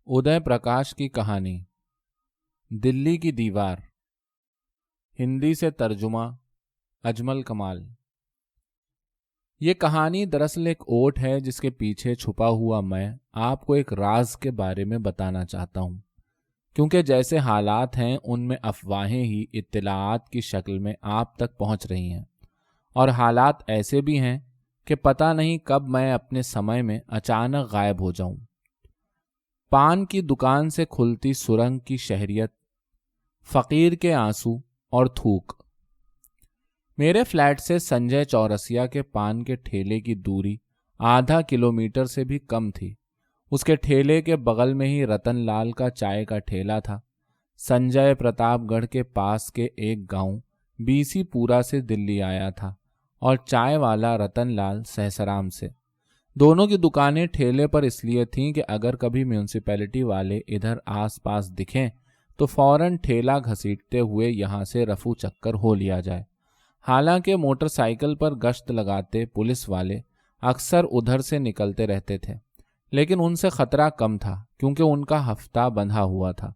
उदय प्रकाश की कहानी दिल्ली की दीवार। हिंदी से तर्जुमा अजमल कमाल। ये कहानी दरअसल एक ओट है जिसके पीछे छुपा हुआ मैं आपको एक राज के बारे में बताना चाहता हूँ, क्योंकि जैसे हालात हैं उनमें अफवाहें ही इत्तलाआत की शक्ल में आप तक पहुँच रही हैं, और हालात ऐसे भी हैं कि पता नहीं कब मैं अपने समय में अचानक गायब हो जाऊं। पान की दुकान से खुलती सुरंग की शहरियत, फकीर के आंसू और थूक। मेरे फ्लैट से संजय चौरसिया के पान के ठेले की दूरी आधा किलोमीटर से भी कम थी। उसके ठेले के बगल में ही रतनलाल का चाय का ठेला था। संजय प्रतापगढ़ के पास के एक गांव बीसीपुरा से दिल्ली आया था और चाय वाला रतनलाल सहसराम से। दोनों की दुकानें ठेले पर इसलिए थीं कि अगर कभी म्यूनिसिपैलिटी वाले इधर आसपास दिखें तो फौरन ठेला घसीटते हुए यहाँ से रफू चक्कर हो लिया जाए। हालांकि मोटरसाइकिल पर गश्त लगाते पुलिस वाले अक्सर उधर से निकलते रहते थे, लेकिन उनसे खतरा कम था क्योंकि उनका हफ्ता बंधा हुआ था।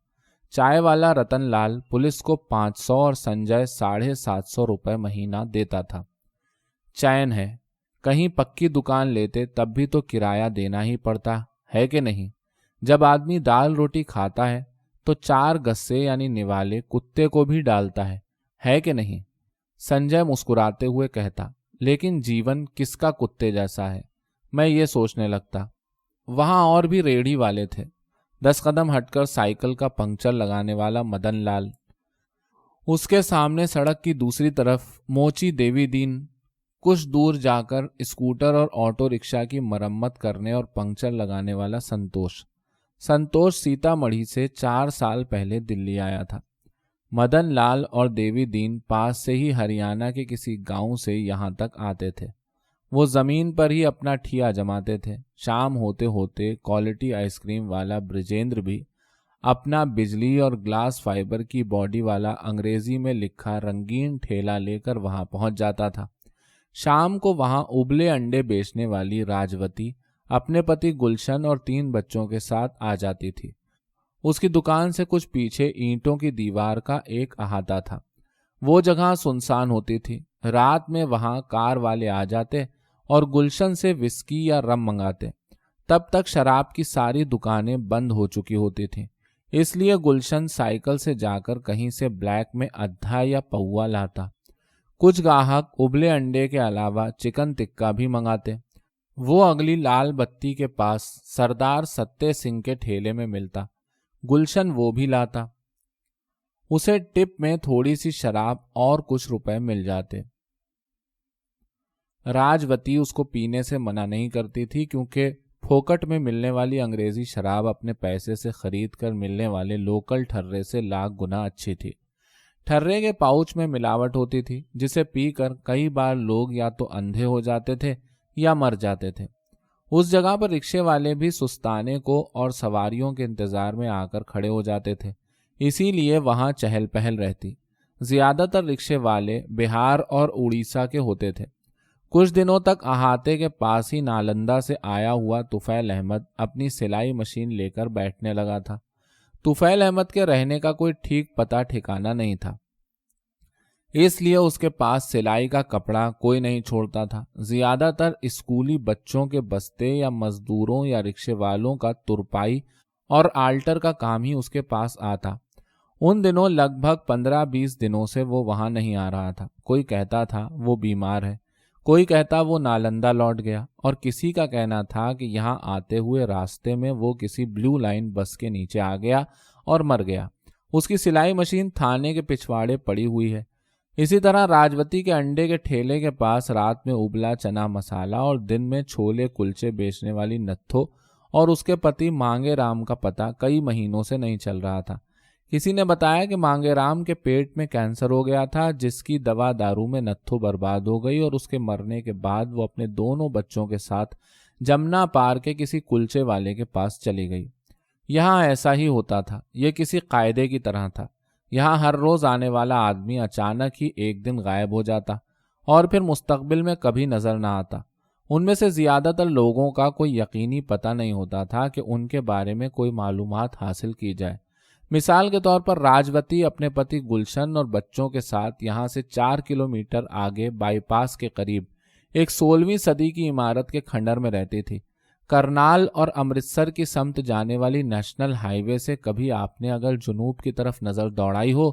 चाय वाला रतनलाल पुलिस को 500 और संजय 750 रुपये महीना देता था। चैन है, कहीं पक्की दुकान लेते तब भी तो किराया देना ही पड़ता है कि नहीं। जब आदमी दाल रोटी खाता है तो 4 गस्से यानी निवाले कुत्ते को भी डालता है कि नहीं। संजय मुस्कुराते हुए कहता, लेकिन जीवन किसका कुत्ते जैसा है, मैं ये सोचने लगता। वहां और भी रेहड़ी वाले थे। 10 कदम हटकर साइकिल का पंक्चर लगाने वाला मदन लाल, उसके सामने सड़क की दूसरी तरफ मोची देवी दीन, कुछ दूर जाकर स्कूटर और ऑटो रिक्शा की मरम्मत करने और पंक्चर लगाने वाला संतोष सीतामढ़ी से 4 साल पहले दिल्ली आया था। मदन लाल और देवी दीन पास से ही हरियाणा के किसी गांव से यहाँ तक आते थे। वो जमीन पर ही अपना ठिया जमाते थे। शाम होते होते क्वालिटी आइसक्रीम वाला ब्रिजेंद्र भी अपना बिजली और ग्लास फाइबर की बॉडी वाला अंग्रेजी में लिखा रंगीन ठेला लेकर वहां पहुंच जाता था। शाम को वहां उबले अंडे बेचने वाली राजवती अपने पति गुलशन और 3 बच्चों के साथ आ जाती थी। उसकी दुकान से कुछ पीछे ईंटों की दीवार का एक अहाता था। वो जगह सुनसान होती थी। रात में वहां कार वाले आ जाते और गुलशन से विस्की या रम मंगाते। तब तक शराब की सारी दुकानें बंद हो चुकी होती थीं, इसलिए गुलशन साइकिल से जाकर कहीं से ब्लैक में अद्धा या पौवा लाता। कुछ गाहक उबले अंडे के अलावा चिकन टिक्का भी मंगाते। वो अगली लाल बत्ती के पास सरदार सत्ते सिंह के ठेले में मिलता। गुलशन वो भी लाता। उसे टिप में थोड़ी सी शराब और कुछ रुपए मिल जाते। राजवती उसको पीने से मना नहीं करती थी, क्योंकि फोकट में मिलने वाली अंग्रेजी शराब अपने पैसे से खरीद कर मिलने वाले लोकल ठर्रे से लाख गुना अच्छी थी। ठर्रे के पाउच में मिलावट होती थी, जिसे पीकर कई बार लोग या तो अंधे हो जाते थे या मर जाते थे। उस जगह पर रिक्शे वाले भी सुस्ताने को और सवारियों के इंतजार में आकर खड़े हो जाते थे, इसीलिए वहां चहल पहल रहती। ज्यादातर रिक्शे वाले बिहार और उड़ीसा के होते थे। कुछ दिनों तक अहाते के पास ही नालंदा से आया हुआ तुफैल अहमद अपनी सिलाई मशीन लेकर बैठने लगा था। तुफैल अहमद के रहने का कोई ठीक पता ठिकाना नहीं था, इसलिए उसके पास सिलाई का कपड़ा कोई नहीं छोड़ता था। ज्यादातर स्कूली बच्चों के बस्ते या मजदूरों या रिक्शे वालों का तुरपाई और आल्टर का काम ही उसके पास आता। उन दिनों लगभग 15-20 दिनों से वो वहां नहीं आ रहा था। कोई कहता था वो बीमार है, कोई कहता वो नालंदा लौट गया, और किसी का कहना था कि यहाँ आते हुए रास्ते में वो किसी ब्लू लाइन बस के नीचे आ गया और मर गया। उसकी सिलाई मशीन थाने के पिछवाड़े पड़ी हुई है। इसी तरह राजवती के अंडे के ठेले के पास रात में उबला चना मसाला और दिन में छोले कुलचे बेचने वाली नत्थो और उसके पति मांगे राम का पता कई महीनों से नहीं चल रहा था। किसी ने बताया कि मांगे राम के पेट में कैंसर हो गया था, जिसकी दवा दारू में नत्थो बर्बाद हो गई और उसके मरने के बाद वो अपने दोनों बच्चों के साथ जमुना पार के किसी कुलचे वाले के पास चली गई। यहाँ ऐसा ही होता था। ये किसी कायदे की तरह था। यहाँ हर रोज आने वाला आदमी अचानक ही एक दिन गायब हो जाता और फिर मुस्तकबिल में कभी नजर न आता। ان میں سے زیادہ تر لوگوں کا کوئی یقینی پتہ نہیں ہوتا تھا کہ ان کے بارے میں کوئی معلومات حاصل کی جائے۔ مثال کے طور پر راجوتی اپنے پتی گلشن اور بچوں کے ساتھ یہاں سے 4 کلومیٹر آگے بائی پاس کے قریب ایک 16ویں صدی کی عمارت کے کھنڈر میں رہتی تھی۔ کرنال اور امرتسر کی سمت جانے والی نیشنل ہائی وے سے کبھی آپ نے اگر جنوب کی طرف نظر دوڑائی ہو،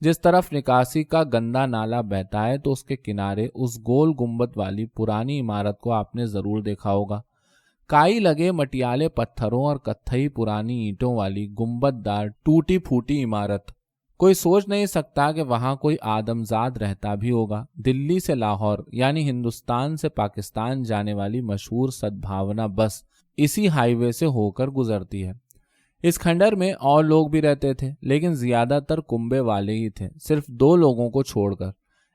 جس طرف نکاسی کا گندا نالا بہتا ہے، تو اس کے کنارے اس گول گنبد والی پرانی عمارت کو آپ نے ضرور دیکھا ہوگا۔ کائی لگے مٹیالے پتھروں اور کتھئی پرانی اینٹوں والی گنبد دار ٹوٹی پھوٹی عمارت، کوئی سوچ نہیں سکتا کہ وہاں کوئی آدمزاد رہتا بھی ہوگا۔ دلی سے لاہور یعنی ہندوستان سے پاکستان جانے والی مشہور سدبھاونا بس اسی ہائی وے سے ہو کر گزرتی ہے۔ اس کھنڈر میں اور لوگ بھی رہتے تھے، لیکن زیادہ تر کنبے والے ہی تھے، صرف 2 لوگوں کو چھوڑ کر۔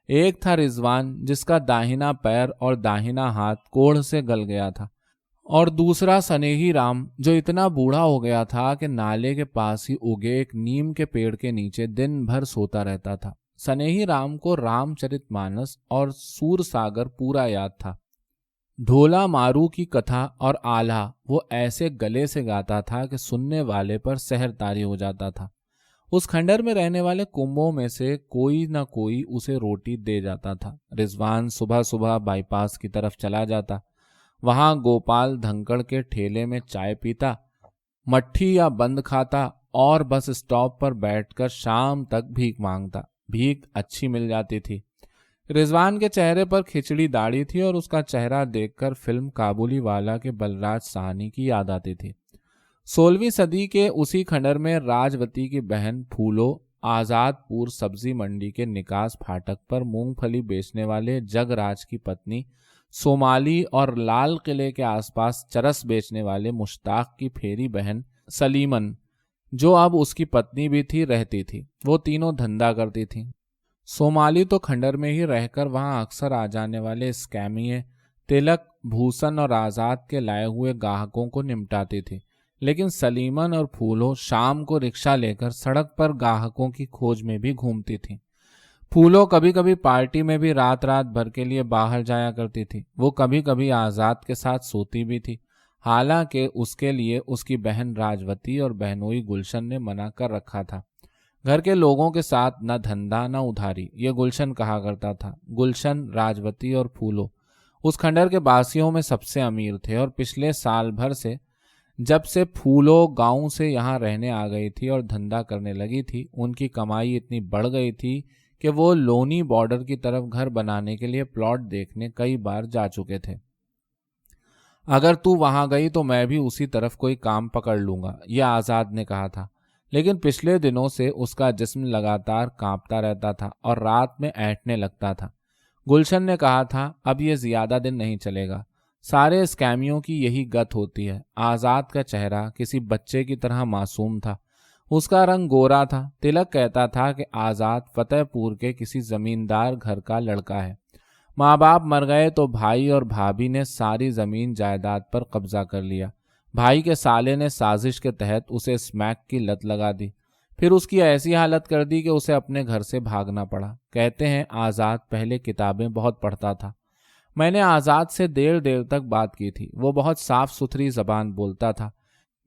ایک تھا رضوان، جس کا داہنا پیر اور داہنا ہاتھ کوڑھ سے گل گیا تھا، اور دوسرا سنیہی رام، جو اتنا بوڑھا ہو گیا تھا کہ نالے کے پاس ہی اگے ایک نیم کے پیڑ کے نیچے دن بھر سوتا رہتا تھا۔ سنیہی رام کو رام چرت مانس اور سور ساگر پورا یاد تھا۔ ڈھولا مارو کی کتھا اور آلہ وہ ایسے گلے سے گاتا تھا کہ سننے والے پر سحر طاری ہو جاتا تھا۔ اس کھنڈر میں رہنے والے کنبوں میں سے کوئی نہ کوئی اسے روٹی دے جاتا تھا۔ رضوان صبح صبح بائی پاس کی طرف چلا جاتا، وہاں گوپال دھنکڑ کے ٹھیلے میں چائے پیتا، مٹھی یا بند کھاتا اور بس اسٹاپ پر بیٹھ کر شام تک بھیک مانگتا۔ بھیک اچھی مل جاتی تھی۔ رضوان کے چہرے پر کھچڑی داڑھی تھی اور اس کا چہرہ دیکھ کر فلم کابولی والا کے بلراج ساہنی کی یاد آتی تھی۔ 16ویں صدی کے اسی کھنڈر میں راجوتی کی بہن پھولو آزاد پور سبزی منڈی کے نکاس پھاٹک پر مونگ پھلی بیچنے والے جگ راج کی پتنی سومالی اور لال قلعے کے آس پاس چرس بیچنے والے مشتاق کی پھیری بہن سلیمن، جو اب اس کی پتنی بھی تھی، رہتی تھی۔ وہ تینوں دھندا کرتی تھیں۔ سومالی تو کھنڈر میں ہی رہ کر وہاں اکثر آ جانے والے اسکیمیے، تلک، بھوسن اور آزاد کے لائے ہوئے گاہکوں کو نمٹاتی تھی، لیکن سلیمن اور پھولو شام کو رکشہ لے کر سڑک پر گاہکوں کی کھوج میں بھی گھومتی تھیں۔ پھولو کبھی کبھی پارٹی میں بھی رات بھر کے لیے باہر جایا کرتی تھی۔ وہ کبھی کبھی آزاد کے ساتھ سوتی بھی تھی، حالانکہ اس کے لیے اس کی بہن راجوتی اور بہنوئی گلشن نے منع کر رکھا تھا۔ گھر کے لوگوں کے ساتھ نہ دھندا نہ ادھاری، یہ گلشن کہا کرتا تھا۔ گلشن، راجوتی اور پھولو اس کھنڈر کے باسیوں میں سب سے امیر تھے، اور پچھلے سال بھر سے جب سے پھولو گاؤں سے یہاں رہنے آ گئی تھی اور دھندا کرنے لگی تھی، ان کی کمائی اتنی بڑھ گئی تھی کہ وہ لونی بارڈر کی طرف گھر بنانے کے لیے پلاٹ دیکھنے کئی بار جا چکے تھے۔ اگر تو وہاں گئی تو میں بھی اسی طرف کوئی کام پکڑ لوں گا، یہ آزاد نے کہا تھا، لیکن پچھلے دنوں سے اس کا جسم لگاتار کانپتا رہتا تھا اور رات میں اینٹنے لگتا تھا۔ گلشن نے کہا تھا، اب یہ زیادہ دن نہیں چلے گا، سارے اسکیمیوں کی یہی گت ہوتی ہے۔ آزاد کا چہرہ کسی بچے کی طرح معصوم تھا، اس کا رنگ گورا تھا۔ تلک کہتا تھا کہ آزاد فتح پور کے کسی زمیندار گھر کا لڑکا ہے، ماں باپ مر گئے تو بھائی اور بھابھی نے ساری زمین جائیداد پر قبضہ کر لیا۔ بھائی کے سالے نے سازش کے تحت اسے اسمیک کی لت لگا دی، پھر اس کی ایسی حالت کر دی کہ اسے اپنے گھر سے بھاگنا پڑا۔ کہتے ہیں آزاد پہلے کتابیں بہت پڑھتا تھا۔ میں نے آزاد سے دیر تک بات کی تھی۔ وہ بہت صاف ستھری زبان بولتا تھا۔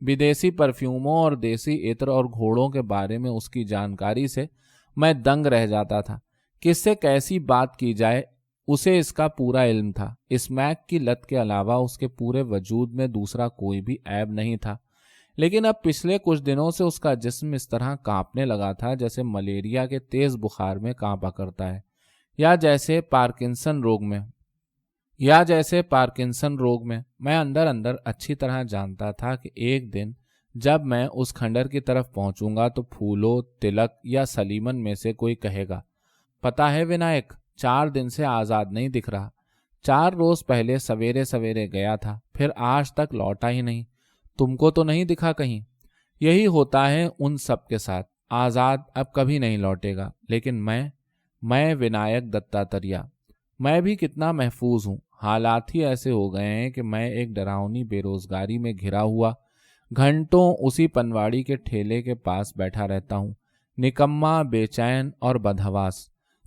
بدیسی پرفیوموں اور دیسی عطر اور گھوڑوں کے بارے میں اس کی جانکاری سے میں دنگ رہ جاتا تھا۔ کس سے کیسی بات کی جائے، اسے اس کا پورا علم تھا۔ اسمیک کی لت کے علاوہ اس کے پورے وجود میں دوسرا کوئی بھی عیب نہیں تھا، لیکن اب پچھلے کچھ دنوں سے اس کا جسم اس طرح کانپنے لگا تھا جیسے ملیریا کے تیز بخار میں کانپا کرتا ہے، یا جیسے پارکنسن روگ میں۔ میں اندر اندر اچھی طرح جانتا تھا کہ ایک دن جب میں اس کھنڈر کی طرف پہنچوں گا تو پھولو، تلک یا سلیمن میں سے کوئی کہے گا، پتا ہے ونائک، 4 دن سے آزاد نہیں دکھ رہا۔ 4 روز پہلے سویرے سویرے گیا تھا، پھر آج تک لوٹا ہی نہیں۔ تم کو تو نہیں دکھا کہیں؟ یہی ہوتا ہے ان سب کے ساتھ۔ آزاد اب کبھی نہیں لوٹے گا، لیکن میں ونائک دتاتریہ، میں بھی کتنا محفوظ ہوں۔ حالات ہی ایسے ہو گئے ہیں کہ میں ایک ڈراؤنی بے روزگاری میں گھرا ہوا گھنٹوں اسی پنواڑی کے ٹھیلے کے پاس بیٹھا رہتا ہوں، نکما، بے چین اور بدحواس۔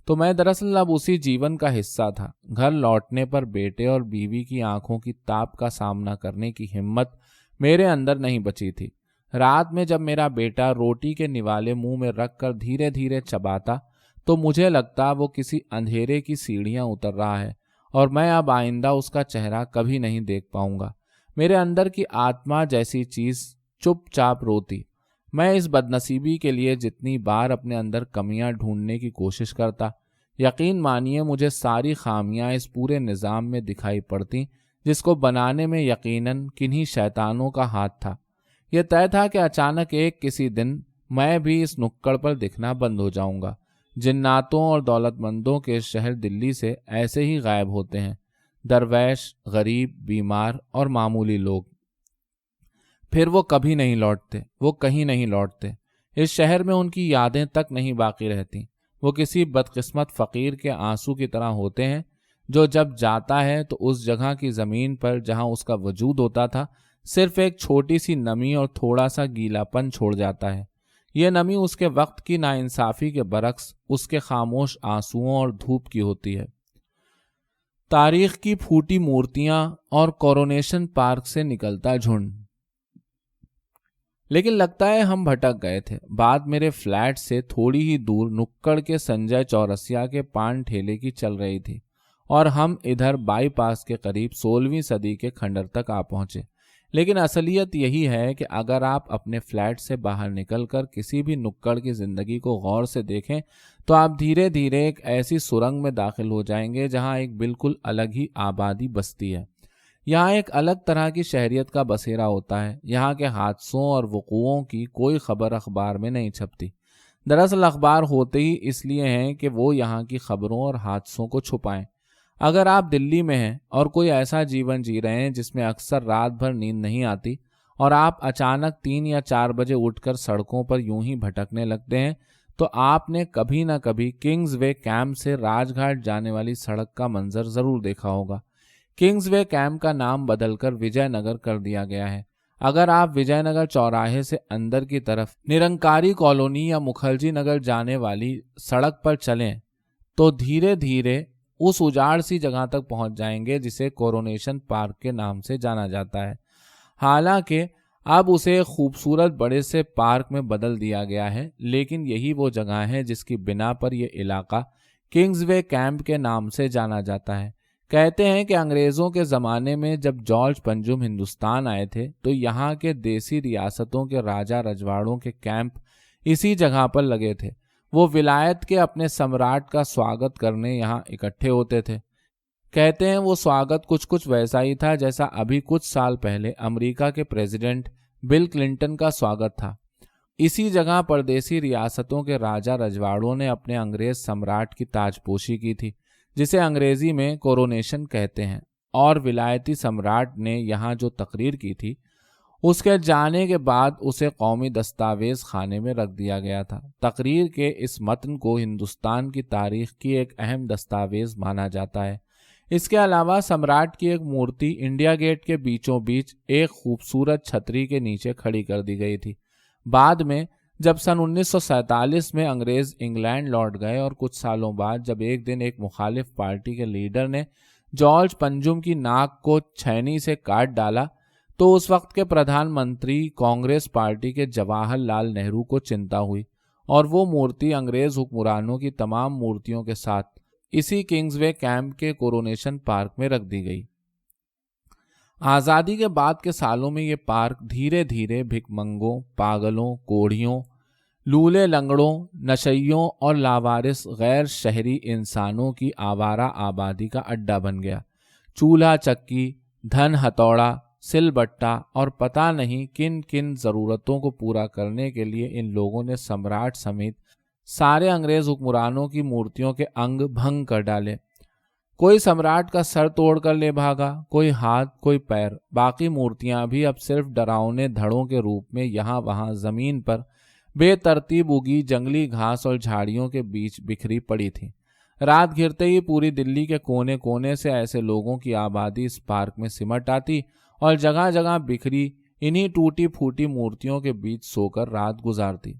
तो मैं दरअसल अब उसी जीवन का हिस्सा था। घर लौटने पर बेटे और बीवी की आंखों की ताप का सामना करने की हिम्मत मेरे अंदर नहीं बची थी। रात में जब मेरा बेटा रोटी के निवाले मुंह में रखकर धीरे धीरे चबाता तो मुझे लगता वो किसी अंधेरे की सीढ़ियां उतर रहा है और मैं अब आइंदा उसका चेहरा कभी नहीं देख पाऊंगा। मेरे अंदर की आत्मा जैसी चीज चुपचाप रोती। मैं इस बदनसीबी के लिए जितनी बार अपने अंदर कमियां ढूंढने की कोशिश करता, यकीन मानिए मुझे सारी खामियां इस पूरे निज़ाम में दिखाई पड़ती जिसको बनाने में यकीनन किन्हीं शैतानों का हाथ था। यह तय था कि अचानक एक किसी दिन मैं भी इस नुक्कड़ पर दिखना बंद हो जाऊंगा। जिन्नातों और दौलतमंदों के शहर दिल्ली से ऐसे ही गायब होते हैं, दरवेश, गरीब, बीमार और मामूली लोग। फिर वो कभी नहीं लौटते, वो कहीं नहीं लौटते। इस शहर में उनकी यादें तक नहीं बाकी रहती। वो किसी बदकिस्मत फकीर के आंसू की तरह होते हैं जो जब जाता है तो उस जगह की जमीन पर जहां उसका वजूद होता था सिर्फ एक छोटी सी नमी और थोड़ा सा गीलापन छोड़ जाता है। यह नमी उसके वक्त की नाइंसाफी के बरक्स उसके खामोश आंसुओं और धूप की होती है। तारीख की फूटी मूर्तियां और कोरोनेशन पार्क से निकलता झुंड। लेकिन लगता है हम भटक गए थे। बात मेरे फ्लैट से थोड़ी ही दूर नुक्कड़ के संजय चौरसिया के पान ठेले की चल रही थी और हम इधर बाईपास के करीब 16वीं सदी के खंडर तक आ पहुंचे। लेकिन असलियत यही है कि अगर आप अपने फ्लैट से बाहर निकलकर किसी भी नुक्कड़ की जिंदगी को गौर से देखें तो आप धीरे धीरे एक ऐसी सुरंग में दाखिल हो जाएंगे जहां एक बिल्कुल अलग ही आबादी बसती है। यहाँ एक अलग तरह की शहरियत का बसेरा होता है। यहाँ के हादसों और वक़ूओं की कोई खबर अखबार में नहीं छपती। दरअसल अखबार होते ही इसलिए हैं कि वो यहाँ की खबरों और हादसों को छुपाएं। अगर आप दिल्ली में हैं और कोई ऐसा जीवन जी रहे हैं जिसमें अक्सर रात भर नींद नहीं आती और आप अचानक 3 या 4 बजे उठकर सड़कों पर यूं ही भटकने लगते हैं, तो आपने कभी ना कभी किंग्सवे कैंप से राजघाट जाने वाली सड़क का मंजर जरूर देखा होगा। किंग्सवे कैंप का नाम बदलकर विजयनगर कर दिया गया है। अगर आप विजयनगर चौराहे से अंदर की तरफ निरंकारी कॉलोनी या मुखर्जी नगर जाने वाली सड़क पर चलें तो धीरे धीरे उस उजाड़ सी जगह तक पहुंच जाएंगे जिसे कोरोनेशन पार्क के नाम से जाना जाता है। हालांकि अब उसे एक खूबसूरत बड़े से पार्क में बदल दिया गया है, लेकिन यही वो जगह है जिसकी बिना पर यह इलाका किंग्सवे कैंप के नाम से जाना जाता है। कहते हैं कि अंग्रेज़ों के ज़माने में जब जॉर्ज पंजुम हिंदुस्तान आए थे तो यहाँ के देसी रियासतों के राजा रजवाड़ों के कैंप इसी जगह पर लगे थे। वो विलायत के अपने सम्राट का स्वागत करने यहाँ इकट्ठे होते थे। कहते हैं वो स्वागत कुछ कुछ वैसा ही था जैसा अभी कुछ साल पहले अमेरिका के प्रेसिडेंट बिल क्लिंटन का स्वागत था। इसी जगह परदेसी रियासतों के राजा रजवाड़ों ने अपने अंग्रेज सम्राट की ताजपोशी की थी, जिसे अंग्रेजी में कोरोनेशन कहते हैं, और विलायती सम्राट ने यहाँ जो तकरीर की थी उसके जाने के बाद उसे कौमी दस्तावेज खाने में रख दिया गया था। तकरीर के इस मतन को हिंदुस्तान की तारीख की एक अहम दस्तावेज माना जाता है। इसके अलावा सम्राट की एक मूर्ति इंडिया गेट के बीचों बीच एक खूबसूरत छतरी के नीचे खड़ी कर दी गई थी। बाद में जब सन 1947 में अंग्रेज इंग्लैंड लौट गए और कुछ सालों बाद जब एक दिन एक मुखालिफ पार्टी के लीडर ने जॉर्ज पंजुम की नाक को छैनी से काट डाला तो उस वक्त के प्रधानमंत्री कांग्रेस पार्टी के जवाहरलाल नेहरू को चिंता हुई और वो मूर्ति अंग्रेज हुक्मरानों की तमाम मूर्तियों के साथ इसी किंग्सवे कैंप के कोरोनेशन पार्क में रख दी गई। आज़ादी के बाद के सालों में ये पार्क धीरे धीरे भिखमंगों, पागलों, कोढ़ियों, लूले लंगड़ों, नशइयों और लावारिस गैर शहरी इंसानों की आवारा आबादी का अड्डा बन गया। चूल्हा चक्की, धन हथौड़ा, सिलबट्टा और पता नहीं किन किन ज़रूरतों को पूरा करने के लिए इन लोगों ने सम्राट समेत सारे अंग्रेज हुक्मरानों की मूर्तियों के अंग भंग कर डाले। कोई सम्राट का सर तोड़ कर ले भागा, कोई हाथ, कोई पैर। बाकी मूर्तियां भी अब सिर्फ डरावने धड़ों के रूप में यहाँ वहाँ जमीन पर बेतरतीब उगी जंगली घास और झाड़ियों के बीच बिखरी पड़ी थी। रात घिरते ही पूरी दिल्ली के कोने कोने से ऐसे लोगों की आबादी इस पार्क में सिमट आती और जगह जगह बिखरी इन्हीं टूटी फूटी मूर्तियों के बीच सोकर रात गुजारती।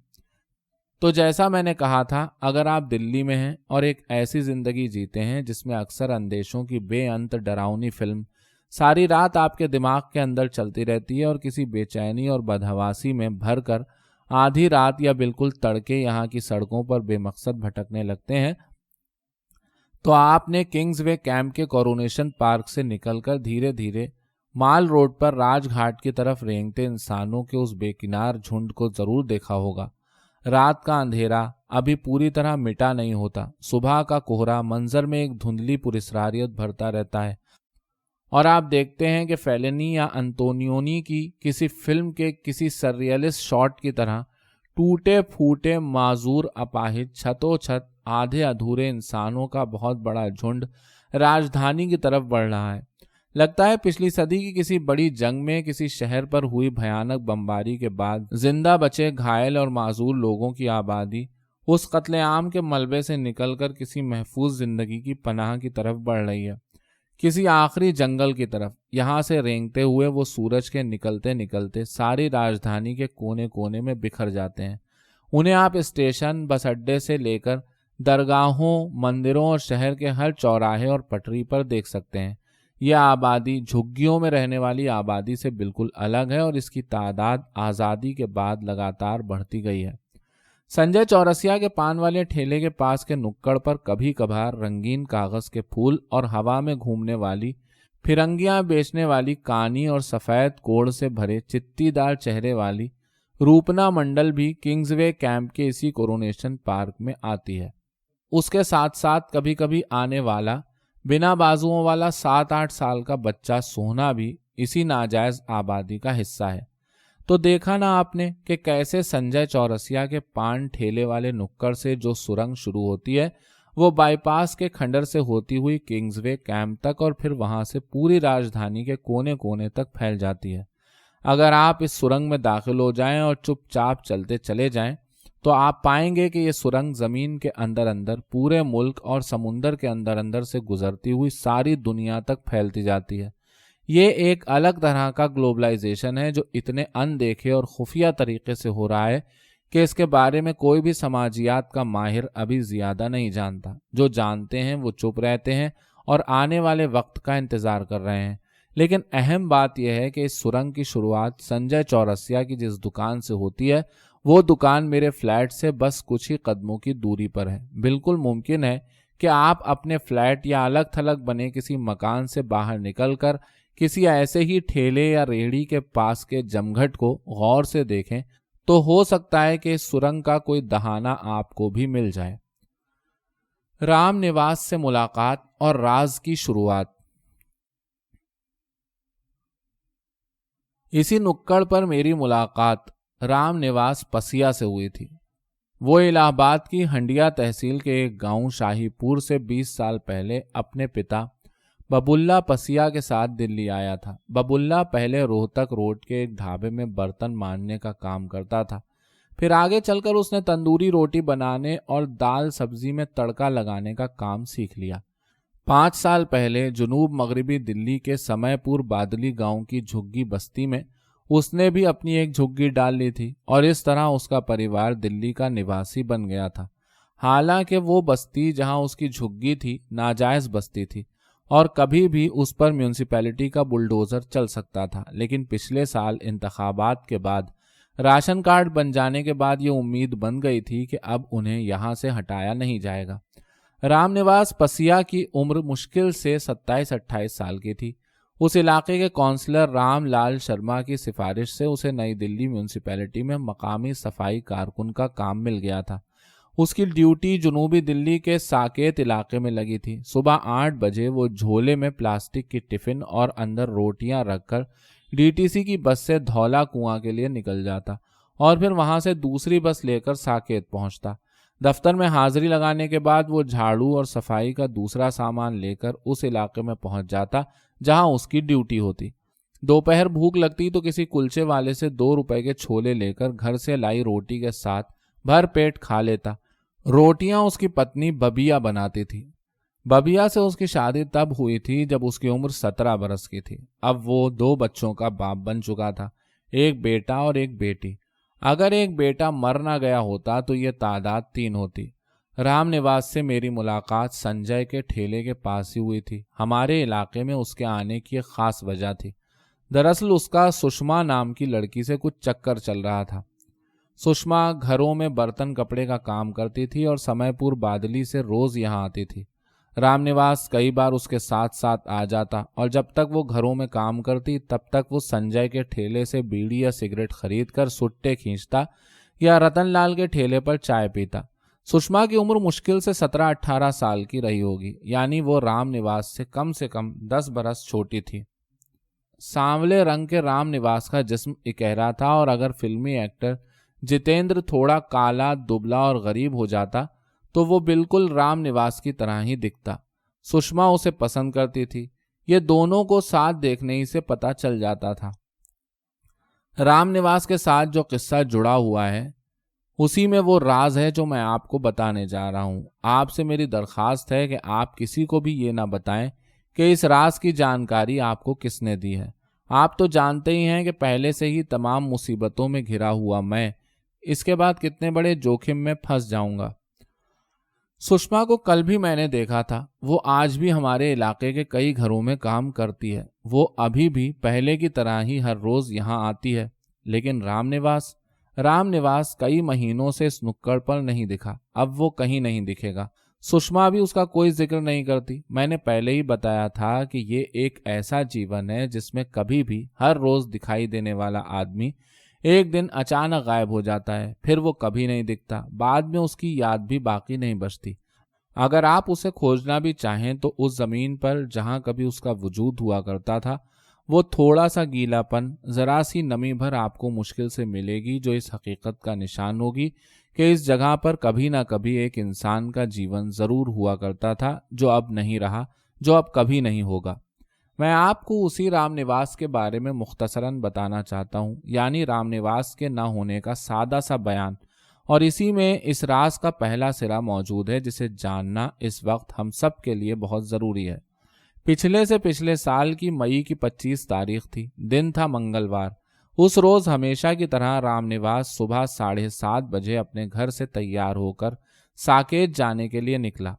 تو जैसा मैंने कहा था, अगर आप दिल्ली में हैं और एक ऐसी जिंदगी जीते हैं जिसमें अक्सर अंदेशों की बेअंत डरावनी फिल्म सारी रात आपके दिमाग के अंदर चलती रहती है और किसी बेचैनी और बदहवासी में भरकर आधी रात या बिल्कुल तड़के यहाँ की सड़कों पर बेमकसद भटकने लगते हैं, तो आपने किंग्सवे कैंप के कोरोनेशन पार्क से निकलकर धीरे धीरे माल रोड पर राजघाट की तरफ रेंगते इंसानों के उस बेकिनार झुंड को जरूर देखा होगा। रात का अंधेरा अभी पूरी तरह मिटा नहीं होता, सुबह का कोहरा मंजर में एक धुंधली पुरस्कारियत भरता रहता है और आप देखते हैं कि फेलिनी या अंतोनियोनी की किसी फिल्म के किसी सररियलिस्ट शॉट की तरह टूटे फूटे माजूर अपाहिज छतोछत आधे अधूरे इंसानों का बहुत बड़ा झुंड राजधानी की तरफ बढ़ रहा है। लगता है पिछली सदी की किसी बड़ी जंग में किसी शहर पर हुई भयानक बमबारी के बाद जिंदा बचे घायल और माजूर लोगों की आबादी उस कत्लेआम के मलबे से निकलकर किसी महफूज जिंदगी की पनाह की तरफ बढ़ रही है, किसी आखिरी जंगल की तरफ। यहाँ से रेंगते हुए वो सूरज के निकलते निकलते सारी राजधानी के कोने कोने में बिखर जाते हैं। उन्हें आप स्टेशन, बस अड्डे से लेकर दरगाहों, मंदिरों और शहर के हर चौराहे और पटरी पर देख सकते हैं। यह आबादी झुग्गियों में रहने वाली आबादी से बिल्कुल अलग है और इसकी तादाद आज़ादी के बाद लगातार बढ़ती गई है। संजय चौरसिया के पान वाले ठेले के पास के नुक्कड़ पर कभी कभार रंगीन कागज के फूल और हवा में घूमने वाली फिरंगियां बेचने वाली कानी और सफेद कोड़ से भरे चित्तीदार चेहरे वाली रूपना मंडल भी किंग्सवे कैंप के इसी कोरोनेशन पार्क में आती है। उसके साथ साथ कभी कभी आने वाला बिना बाजुओं वाला 7-8 साल का बच्चा सोहना भी इसी नाजायज आबादी का हिस्सा है। तो देखा ना आपने कि कैसे संजय चौरसिया के पान ठेले वाले नुक्कड़ से जो सुरंग शुरू होती है वो बाईपास के खंडर से होती हुई किंग्सवे कैंप तक और फिर वहां से पूरी राजधानी के कोने कोने तक फैल जाती है। अगर आप इस सुरंग में दाखिल हो जाएं और चुपचाप चलते चले जाएं तो आप पाएंगे कि ये सुरंग जमीन के अंदर अंदर पूरे मुल्क और समुंदर के अंदर अंदर से गुजरती हुई सारी दुनिया तक फैलती जाती है। ये एक अलग तरह का ग्लोबलाइजेशन है जो इतने अनदेखे और खुफिया तरीके से हो रहा है कि इसके बारे में कोई भी समाजियात का माहिर अभी ज्यादा नहीं जानता। जो जानते हैं वो चुप रहते हैं और आने वाले वक्त का इंतजार कर रहे हैं। लेकिन अहम बात यह है कि इस सुरंग की शुरुआत संजय चौरसिया की जिस दुकान से होती है वो दुकान मेरे फ्लैट से बस कुछ ही कदमों की दूरी पर है। बिल्कुल मुमकिन है कि आप अपने फ्लैट या अलग थलग बने किसी मकान से बाहर निकलकर किसी ऐसे ही ठेले या रेहड़ी के पास के जमघट को गौर से देखें तो हो सकता है कि इस सुरंग का कोई दहाना आपको भी मिल जाए। राम निवास से मुलाकात और राज की शुरुआत। इसी नुक्कड़ पर मेरी मुलाकात राम निवास पसिया से हुई थी। वो इलाहाबाद की हंडिया तहसील के एक गांव शाहीपुर से 20 साल पहले अपने पिता बबुल्ला पसिया के साथ दिल्ली आया था। बबुल्ला पहले रोहतक रोड के एक ढाबे में बर्तन मांजने का काम करता था। फिर आगे चलकर उसने तंदूरी रोटी बनाने और दाल सब्जी में तड़का लगाने का काम सीख लिया। 5 साल पहले जुनूब मगरिबी दिल्ली के समयपुर बादली गांव की झुग्गी बस्ती में उसने भी अपनी एक झुग्गी डाल ली थी और इस तरह उसका परिवार दिल्ली का निवासी बन गया था। हालांकि वो बस्ती जहां उसकी झुग्गी थी नाजायज बस्ती थी और कभी भी उस पर म्यूनिसिपैलिटी का बुलडोजर चल सकता था, लेकिन पिछले साल इंतखाबात के बाद राशन कार्ड बन जाने के बाद ये उम्मीद बन गई थी कि अब उन्हें यहाँ से हटाया नहीं जाएगा। रामनिवास पसिया की उम्र मुश्किल से 27-28 साल की थी। उस इलाके के काउंसलर रामलाल शर्मा की सिफारिश से उसे नई दिल्ली म्यूनिसिपैलिटी में मकामी सफाई कारकुन का काम मिल गया था। उसकी ड्यूटी जनूबी दिल्ली के साकेत इलाके में लगी थी। सुबह 8 बजे वो झोले में प्लास्टिक की टिफिन और अंदर रोटियां रखकर डीटीसी की बस से धौला कुआं के लिए निकल जाता और फिर वहां से दूसरी बस लेकर साकेत पहुंचता। दफ्तर में हाजिरी लगाने के बाद वो झाड़ू और सफाई का दूसरा सामान लेकर उस इलाके में पहुंच जाता जहां उसकी ड्यूटी होती। दोपहर भूख लगती तो किसी कुलचे वाले से 2 रुपए के छोले लेकर घर से लाई रोटी के साथ भर पेट खा लेता। रोटियां उसकी पत्नी बबिया बनाती थी। बबिया से उसकी शादी तब हुई थी जब उसकी उम्र 17 बरस की थी। अब वो 2 बच्चों का बाप बन चुका था, एक बेटा और एक बेटी। اگر ایک بیٹا مر نہ گیا ہوتا تو یہ تعداد 3 ہوتی۔ رام نواس سے میری ملاقات سنجے کے ٹھیلے کے پاس ہی ہوئی تھی۔ ہمارے علاقے میں اس کے آنے کی ایک خاص وجہ تھی۔ دراصل اس کا سشما نام کی لڑکی سے کچھ چکر چل رہا تھا۔ سشما گھروں میں برتن کپڑے کا کام کرتی تھی اور سمے پور بادلی سے روز یہاں آتی تھی۔ رام نواس کئی بار اس کے ساتھ ساتھ آ جاتا اور جب تک وہ گھروں میں کام کرتی تب تک وہ سنجے کے ٹھیلے سے بیڑی یا سگریٹ خرید کر سٹے کھینچتا یا رتن لال کے ٹھیلے پر چائے پیتا۔ سشما کی عمر مشکل سے 17-18 سال کی رہی ہوگی، یعنی وہ رام نواس سے کم 10 برس چھوٹی تھی۔ سانولے رنگ کے رام نواس کا جسم اکہرا تھا اور اگر فلمی ایکٹر جتیندر تھوڑا کالا دبلا اور غریب ہو جاتا تو وہ بالکل رام نواس کی طرح ہی دکھتا۔ سشما اسے پسند کرتی تھی، یہ دونوں کو ساتھ دیکھنے ہی سے پتہ چل جاتا تھا۔ رام نواس کے ساتھ جو قصہ جڑا ہوا ہے اسی میں وہ راز ہے جو میں آپ کو بتانے جا رہا ہوں۔ آپ سے میری درخواست ہے کہ آپ کسی کو بھی یہ نہ بتائیں کہ اس راز کی جانکاری آپ کو کس نے دی ہے۔ آپ تو جانتے ہی ہیں کہ پہلے سے ہی تمام مصیبتوں میں گھرا ہوا میں اس کے بعد کتنے بڑے جوخم میں پھنس جاؤں گا۔ سشما کو کل بھی میں نے دیکھا تھا، وہ آج بھی ہمارے علاقے کے کئی گھروں میں کام کرتی ہے۔ وہ ابھی بھی پہلے کی طرح ہی ہر روز یہاں آتی ہے، لیکن رام نواس کئی مہینوں سے اس نکڑ پر نہیں دکھا، اب وہ کہیں نہیں دکھے گا۔ سشما بھی اس کا کوئی ذکر نہیں کرتی۔ میں نے پہلے ہی بتایا تھا کہ یہ ایک ایسا جیون ہے جس میں کبھی بھی ہر روز دکھائی دینے والا آدمی ایک دن اچانک غائب ہو جاتا ہے، پھر وہ کبھی نہیں دکھتا، بعد میں اس کی یاد بھی باقی نہیں بچتی۔ اگر آپ اسے کھوجنا بھی چاہیں تو اس زمین پر جہاں کبھی اس کا وجود ہوا کرتا تھا وہ تھوڑا سا گیلا پن، ذرا سی نمی بھر آپ کو مشکل سے ملے گی، جو اس حقیقت کا نشان ہوگی کہ اس جگہ پر کبھی نہ کبھی ایک انسان کا جیون ضرور ہوا کرتا تھا، جو اب نہیں رہا، جو اب کبھی نہیں ہوگا۔ میں آپ کو اسی رام نواس کے بارے میں مختصراً بتانا چاہتا ہوں، یعنی رام نواس کے نہ ہونے کا سادہ سا بیان، اور اسی میں اس راز کا پہلا سرا موجود ہے جسے جاننا اس وقت ہم سب کے لیے بہت ضروری ہے۔ پچھلے سال کی مئی کی 25 تاریخ تھی، دن تھا منگلوار۔ اس روز ہمیشہ کی طرح رام نواس صبح 7:30 بجے اپنے گھر سے تیار ہو کر ساکیت جانے کے لیے نکلا۔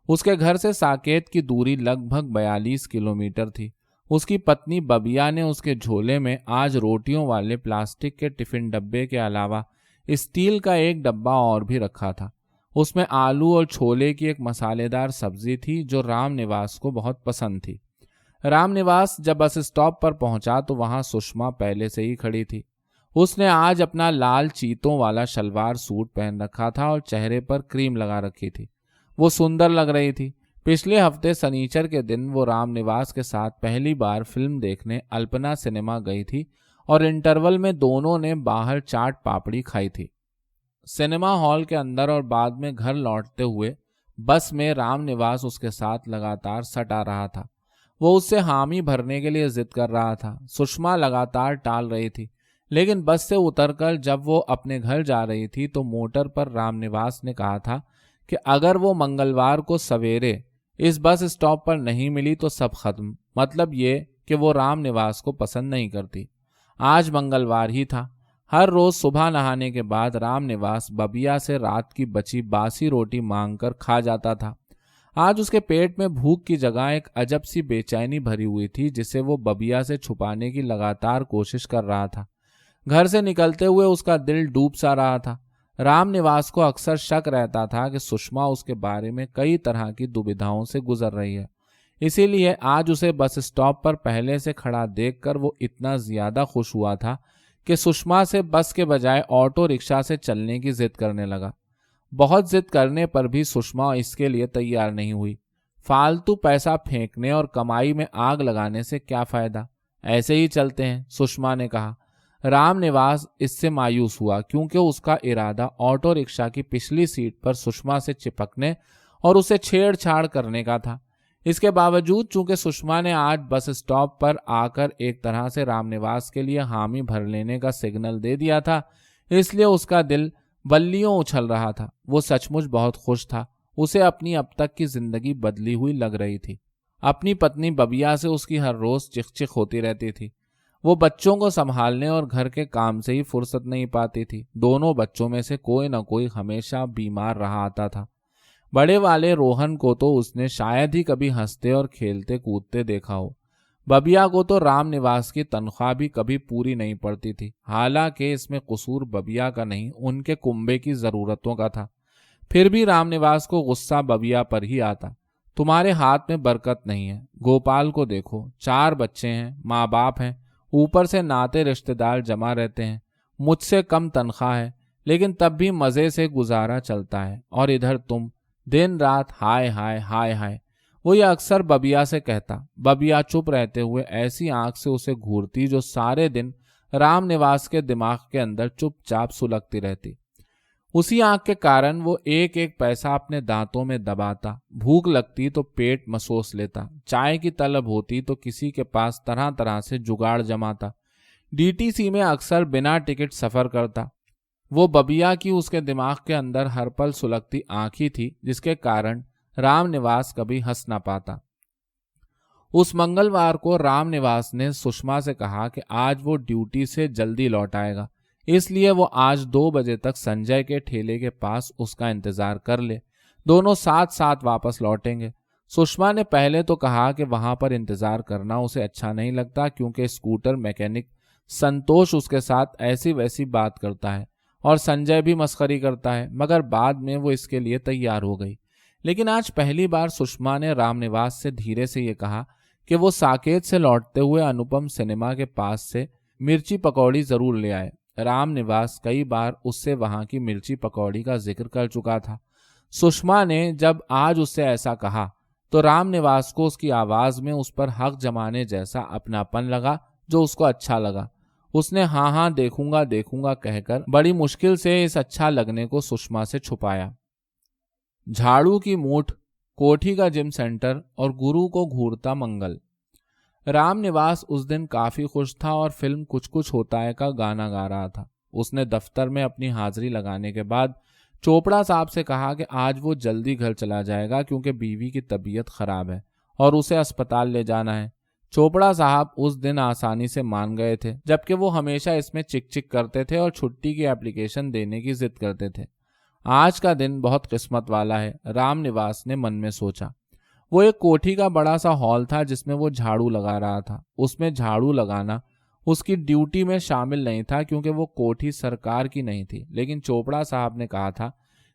اس کے گھر سے ساکیت کی دوری لگ بھگ 42 کلومیٹر تھی۔ اس کی پتنی ببیا نے اس کے جھولے میں آج روٹیوں والے پلاسٹک کے ٹفن ڈبے کے علاوہ اسٹیل کا ایک ڈبہ اور بھی رکھا تھا۔ اس میں آلو اور چھولے کی ایک مسالے دار سبزی تھی جو رام نواس کو بہت پسند تھی۔ رام نواس جب بس اسٹاپ پر پہنچا تو وہاں سشما پہلے سے ہی کھڑی تھی۔ اس نے آج اپنا لال چیتوں والا شلوار سوٹ پہن رکھا تھا اور چہرے پر کریم لگا رکھی تھی۔ وہ سندر لگ رہی تھی۔ پچھلے ہفتے سنیچر کے دن وہ رام نواس کے ساتھ پہلی بار فلم دیکھنے الپنا سنیما گئی تھی اور انٹرول میں دونوں نے باہر چاٹ پاپڑی کھائی تھی۔ سنیما ہال کے اندر اور بعد میں گھر لوٹتے ہوئے بس میں رام نواس اس کے ساتھ لگاتار سٹا رہا تھا۔ وہ اس سے حامی بھرنے کے لیے ضد کر رہا تھا۔ سشما لگاتار ٹال رہی تھی، لیکن بس سے اتر کر جب وہ اپنے گھر جا رہی تھی تو موٹر پر رام نواس نے کہا تھا کہ اگر وہ منگلوار کو سویرے اس بس اسٹاپ پر نہیں ملی تو سب ختم، مطلب یہ کہ وہ رام نواس کو پسند نہیں کرتی۔ آج منگلوار ہی تھا۔ ہر روز صبح نہانے کے بعد رام نواس ببیا سے رات کی بچی باسی روٹی مانگ کر کھا جاتا تھا۔ آج اس کے پیٹ میں بھوک کی جگہ ایک عجب سی بے چینی بھری ہوئی تھی جسے وہ ببیا سے چھپانے کی لگاتار کوشش کر رہا تھا۔ گھر سے نکلتے ہوئے اس کا دل ڈوب سا رہا تھا۔ رام نواس کو اکثر شک رہتا تھا کہ سشما اس کے بارے میں کئی طرح کی دوبدھاؤں سے گزر رہی ہے، اسی لیے آج اسے بس اسٹاپ پر پہلے سے کھڑا دیکھ کر وہ اتنا زیادہ خوش ہوا تھا کہ سشما سے بس کے بجائے آٹو رکشا سے چلنے کی ضد کرنے لگا۔ بہت ضد کرنے پر بھی سشما اس کے لیے تیار نہیں ہوئی۔ فالتو پیسہ پھینکنے اور کمائی میں آگ لگانے سے کیا فائدہ، ایسے ہی چلتے ہیں، سشما نے کہا۔ رام نواس اس سے مایوس ہوا کیونکہ اس کا ارادہ آٹو رکشا کی پچھلی سیٹ پر سشما سے چپکنے اور اسے چھیڑ چھاڑ کرنے کا تھا۔ اس کے باوجود چونکہ سشما نے آج بس اسٹاپ پر آ کر ایک طرح سے رام نواس کے لیے حامی بھر لینے کا سگنل دے دیا تھا، اس لیے اس کا دل بلیوں اچھل رہا تھا۔ وہ سچ مچ بہت خوش تھا۔ اسے اپنی اب تک کی زندگی بدلی ہوئی لگ رہی تھی۔ اپنی پتنی ببیا سے اس کی ہر روز چک چک ہوتی رہتی تھی۔ वो बच्चों को संभालने और घर के काम से ही फुर्सत नहीं पाती थी। दोनों बच्चों में से कोई न कोई हमेशा बीमार रहा आता था। बड़े वाले रोहन को तो उसने शायद ही कभी हंसते और खेलते कूदते देखा हो। बबिया को तो रामनिवास की तनख्वाह भी कभी पूरी नहीं पड़ती थी। हालांकि इसमें कसूर बबिया का नहीं, उनके कुंबे की जरूरतों का था। फिर भी रामनिवास को गुस्सा बबिया पर ही आता। तुम्हारे हाथ में बरकत नहीं है। गोपाल को देखो, 4 बच्चे हैं, माँ बाप हैं, ऊपर से नाते रिश्तेदार जमा रहते हैं। मुझसे कम तनख्वाह है, लेकिन तब भी मजे से गुजारा चलता है। और इधर तुम दिन रात हाय हाय हाय हाय। वो ये अक्सर बबिया से कहता। बबिया चुप रहते हुए ऐसी आंख से उसे घूरती जो सारे दिन रामनिवास के दिमाग के अंदर चुपचाप सुलगती रहती। उसी आंख के कारण वो एक एक पैसा अपने दांतों में दबाता। भूख लगती तो पेट मसोस लेता, चाय की तलब होती तो किसी के पास तरह तरह से जुगाड़ जमाता। डीटीसी में अक्सर बिना टिकट सफर करता। वो बबिया की उसके दिमाग के अंदर हर पल सुलगती आंख ही थी जिसके कारण रामनिवास कभी हंस ना पाता। उस मंगलवार को रामनिवास ने सुषमा से कहा कि आज वो ड्यूटी से जल्दी लौट आएगा, इसलिए वो आज 2 बजे तक संजय के ठेले के पास उसका इंतजार कर ले। दोनों साथ साथ वापस लौटेंगे। सुषमा ने पहले तो कहा कि वहां पर इंतजार करना उसे अच्छा नहीं लगता, क्योंकि स्कूटर मैकेनिक संतोष उसके साथ ऐसी वैसी बात करता है और संजय भी मस्खरी करता है, मगर बाद में वो इसके लिए तैयार हो गई। लेकिन आज पहली बार सुषमा ने रामनिवास से धीरे से ये कहा कि वो साकेत से लौटते हुए अनुपम सिनेमा के पास से मिर्ची पकौड़ी जरूर ले आए। रामनिवास कई बार उससे वहां की मिर्ची पकौड़ी का जिक्र कर चुका था। सुषमा ने जब आज उससे ऐसा कहा तो रामनिवास को उसकी आवाज में उस पर हक जमाने जैसा अपनापन लगा जो उसको अच्छा लगा। उसने हाँ हाँ देखूंगा देखूंगा कहकर बड़ी मुश्किल से इस अच्छा लगने को सुषमा से छुपाया। झाड़ू की मूठ, कोठी का जिम सेंटर और गुरु को घूरता मंगल। रामनिवास उस दिन काफी खुश था और फिल्म कुछ कुछ होता है का गाना गा रहा था। उसने दफ्तर में अपनी हाजिरी लगाने के बाद चोपड़ा साहब से कहा कि आज वो जल्दी घर चला जाएगा क्योंकि बीवी की तबीयत खराब है और उसे अस्पताल ले जाना है। चोपड़ा साहब उस दिन आसानी से मान गए थे, जबकि वो हमेशा इसमें चिक चिक करते थे और छुट्टी की एप्लीकेशन देने की जिद करते थे। आज का दिन बहुत किस्मत वाला है, रामनिवास ने मन में सोचा। वो एक कोठी का बड़ा सा हॉल था जिसमें वो झाड़ू लगा रहा था। उसमें झाड़ू लगाना उसकी ड्यूटी में शामिल नहीं था क्योंकि वो कोठी सरकार की नहीं थी, लेकिन चोपड़ा साहब ने कहा था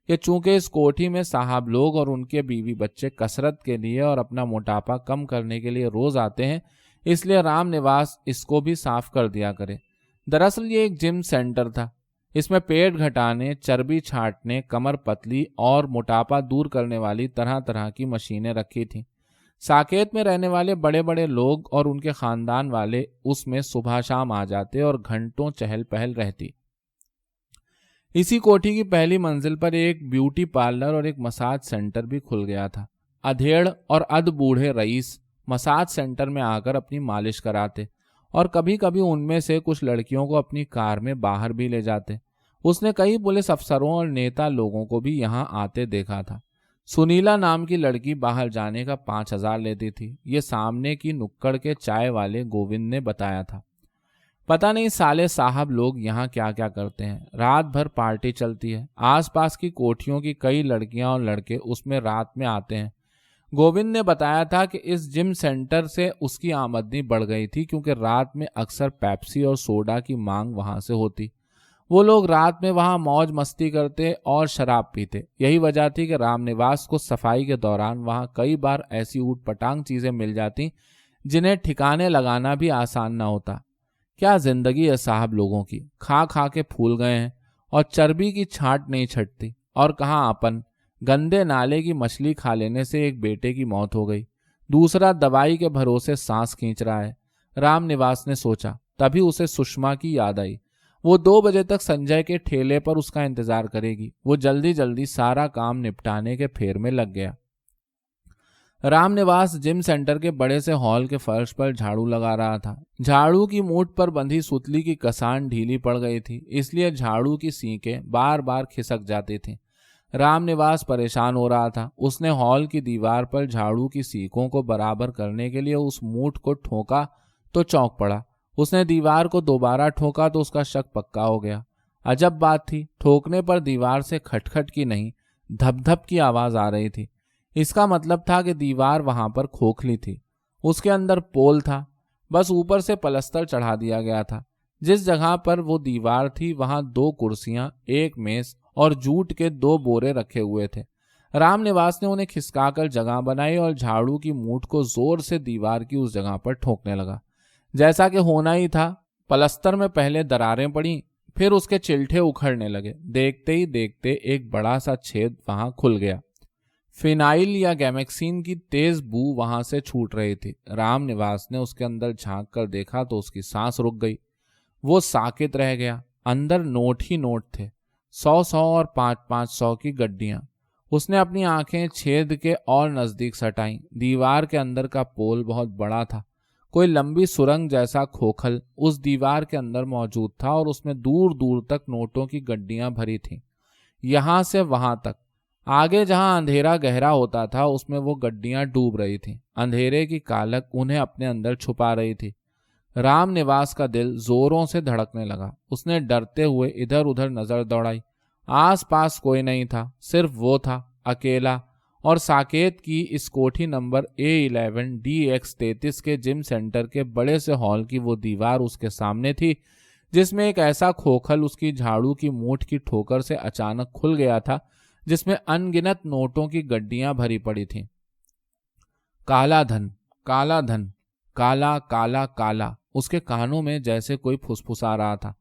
कि चूंकि इस कोठी में साहब लोग और उनके बीवी बच्चे कसरत के लिए और अपना मोटापा कम करने के लिए रोज आते हैं, इसलिए रामनिवास इसको भी साफ कर दिया करे। दरअसल ये एक जिम सेंटर था। इसमें पेट घटाने, चर्बी छांटने, कमर पतली और मोटापा दूर करने वाली तरह तरह की मशीनें रखी थीं। साकेत में रहने वाले बड़े बड़े लोग और उनके खानदान वाले उसमें सुबह शाम आ जाते और घंटों चहल पहल रहती। इसी कोठी की पहली मंजिल पर एक ब्यूटी पार्लर और एक मसाज सेंटर भी खुल गया था। अधेड़ और अध बूढ़े रईस मसाज सेंटर में आकर अपनी मालिश कराते और कभी कभी उनमें से कुछ लड़कियों को अपनी कार में बाहर भी ले जाते। उसने कई पुलिस अफसरों और नेता लोगों को भी यहाँ आते देखा था। सुनीला नाम की लड़की बाहर जाने का 5,000 लेती थी। ये सामने की नुक्कड़ के चाय वाले गोविंद ने बताया था। पता नहीं साले साहब लोग यहाँ क्या क्या करते हैं। रात भर पार्टी चलती है। आसपास की कोठियों की कई लड़कियां और लड़के उसमें रात में आते हैं। गोविंद ने बताया था कि इस जिम सेंटर से उसकी आमदनी बढ़ गई थी क्योंकि रात में अक्सर पेप्सी और सोडा की मांग वहां से होती। वो लोग रात में वहां मौज मस्ती करते और शराब पीते। यही वजह थी कि रामनिवास को सफाई के दौरान वहां कई बार ऐसी ऊटपटांग चीजें मिल जाती जिन्हें ठिकाने लगाना भी आसान ना होता। क्या जिंदगी है साहब लोगों की, खा खा के फूल गए हैं और चर्बी की छांट नहीं छटती। और कहाँ अपन, गंदे नाले की मछली खा लेने से एक बेटे की मौत हो गई, दूसरा दवाई के भरोसे सांस खींच रहा है। रामनिवास ने सोचा। तभी उसे सुषमा की याद आई। वो 2 बजे तक संजय के ठेले पर उसका इंतजार करेगी। वो जल्दी जल्दी सारा काम निपटाने के फेर में लग गया। रामनिवास जिम सेंटर के बड़े से हॉल के फर्श पर झाड़ू लगा रहा था। झाड़ू की मूठ पर बंधी सुतली की कसान ढीली पड़ गई थी, इसलिए झाड़ू की सीकें बार बार खिसक जाती थीं। रामनिवास परेशान हो रहा था। उसने हॉल की दीवार पर झाड़ू की सीकों को बराबर करने के लिए उस मूठ को ठोका तो चौंक पड़ा। उसने दीवार को दोबारा ठोका तो उसका शक पक्का हो गया। अजब बात थी, ठोकने पर दीवार से खटखट की नहीं, धप-धप की आवाज आ रही थी। इसका मतलब था कि दीवार वहां पर खोखली थी। उसके अंदर पोल था, बस ऊपर से पलस्तर चढ़ा दिया गया था। जिस जगह पर वो दीवार थी वहां 2 कुर्सियां, एक मेज और जूट के 2 बोरे रखे हुए थे। राम निवास ने उन्हें खिसकाकर जगह बनाई और झाड़ू की मूठ को जोर से दीवार की उस जगह पर ठोकने लगा। जैसा कि होना ही था, पलस्तर में पहले दरारें पड़ी, फिर उसके चिल्ठे उखड़ने लगे। देखते ही देखते एक बड़ा सा छेद वहां खुल गया। फिनाइल या गैमेक्सिन की तेज बू वहां से छूट रही थी। राम निवास ने उसके अंदर झांक कर देखा तो उसकी सांस रुक गई। वो साकित रह गया। अंदर नोट ही नोट थे, 100-100 और 500-500 की गड्डियां। उसने अपनी आंखें छेद के और नजदीक सटाई। दीवार के अंदर का पोल बहुत बड़ा था। कोई लंबी सुरंग जैसा खोखल उस दीवार के अंदर मौजूद था और उसमें दूर दूर तक नोटों की गड्डियां भरी थीं। यहां से वहां तक, आगे जहां अंधेरा गहरा होता था उसमें वो गड्डियां डूब रही थीं। अंधेरे की कालक उन्हें अपने अंदर छुपा रही थी। राम निवास का दिल जोरों से धड़कने लगा। उसने डरते हुए इधर उधर नजर दौड़ाई। आस पास कोई नहीं था, सिर्फ वो था, अकेला। और साकेत की इस कोठी नंबर A11 DX33 के जिम सेंटर के बड़े से हॉल की वो दीवार उसके सामने थी, जिसमें एक ऐसा खोखल उसकी झाड़ू की मूठ की ठोकर से अचानक खुल गया था, जिसमें अनगिनत नोटों की गड्डियां भरी पड़ी थीं। काला धन, काला धन, काला काला काला, उसके कानों में जैसे कोई फुसफुसा रहा था।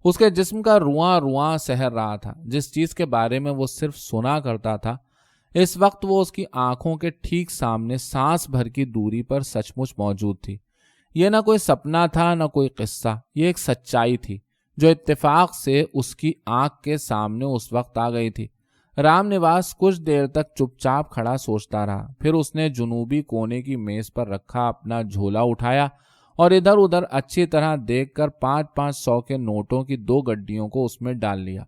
उसके जिस्म का रुआं रुआं सहर रहा था। जिस चीज के बारे में वो सिर्फ सुना करता था, इस वक्त वो उसकी आंखों के ठीक सामने सांस भर की दूरी पर सचमुच मौजूद थी। ये ना कोई सपना था, ना कोई किस्सा, ये एक सच्चाई थी जो इत्तेफाक से उसकी आंख के सामने उस वक्त आ गई थी। राम निवास कुछ देर तक चुपचाप खड़ा सोचता रहा। फिर उसने जुनूबी कोने की मेज पर रखा अपना झोला उठाया और इधर उधर अच्छी तरह देखकर 500-500 के नोटों की 2 गड्डियों को उसमें डाल लिया।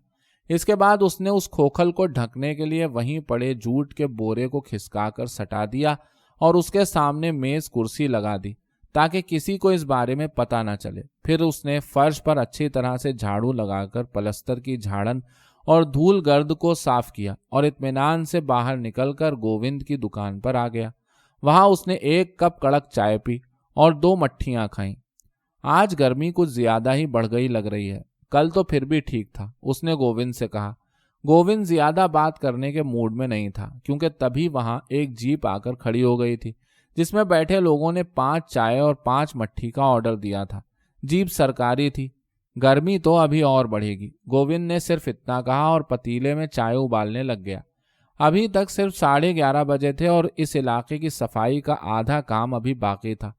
इसके बाद उसने उस खोखल को ढकने के लिए वहीं पड़े जूट के बोरे को खिसकाकर सटा दिया और उसके सामने मेज कुर्सी लगा दी ताकि किसी को इस बारे में पता न चले। फिर उसने फर्श पर अच्छी तरह से झाड़ू लगाकर पलस्तर की झाड़न और धूल गर्द को साफ किया और इत्मीनान से बाहर निकलकर गोविंद की दुकान पर आ गया। वहां उसने 1 कप कड़क चाय पी और 2 मट्ठियां खाईं। आज गर्मी कुछ ज्यादा ही बढ़ गई लग रही है, कल तो फिर भी ठीक था, उसने गोविंद से कहा। गोविंद ज्यादा बात करने के मूड में नहीं था, क्योंकि तभी वहां एक जीप आकर खड़ी हो गई थी जिसमें बैठे लोगों ने 5 चाय और 5 मट्ठी का ऑर्डर दिया था। जीप सरकारी थी। गर्मी तो अभी और बढ़ेगी, गोविंद ने सिर्फ इतना कहा और पतीले में चाय उबालने लग गया। अभी तक सिर्फ 11:30 बजे थे और इस इलाके की सफाई का आधा काम अभी बाकी था।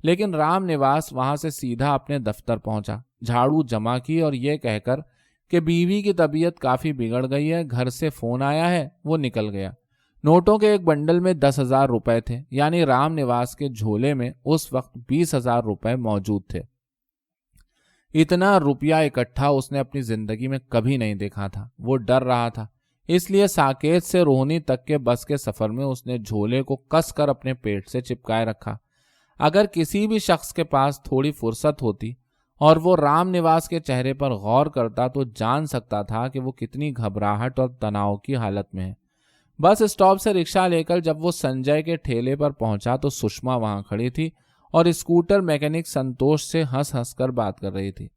लेकिन राम निवास वहां से सीधा अपने दफ्तर पहुंचा, झाड़ू जमा की और यह कहकर कि बीवी की तबीयत काफी बिगड़ गई है, घर से फोन आया है, वो निकल गया। नोटों के एक बंडल में 10,000 रुपए थे, यानी राम निवास के झोले में उस वक्त 20,000 रुपए मौजूद थे। इतना रुपया इकट्ठा उसने अपनी जिंदगी में कभी नहीं देखा था। वो डर रहा था, इसलिए साकेत से रोहनी तक के बस के सफर में उसने झोले को कसकर अपने पेट से चिपकाए रखा। अगर किसी भी शख्स के पास थोड़ी फुर्सत होती और वो राम निवास के चेहरे पर गौर करता तो जान सकता था कि वो कितनी घबराहट और तनाव की हालत में है। बस स्टॉप से रिक्शा लेकर जब वो संजय के ठेले पर पहुंचा तो सुषमा वहां खड़ी थी और स्कूटर मैकेनिक संतोष से हंस हंस कर बात कर रही थी।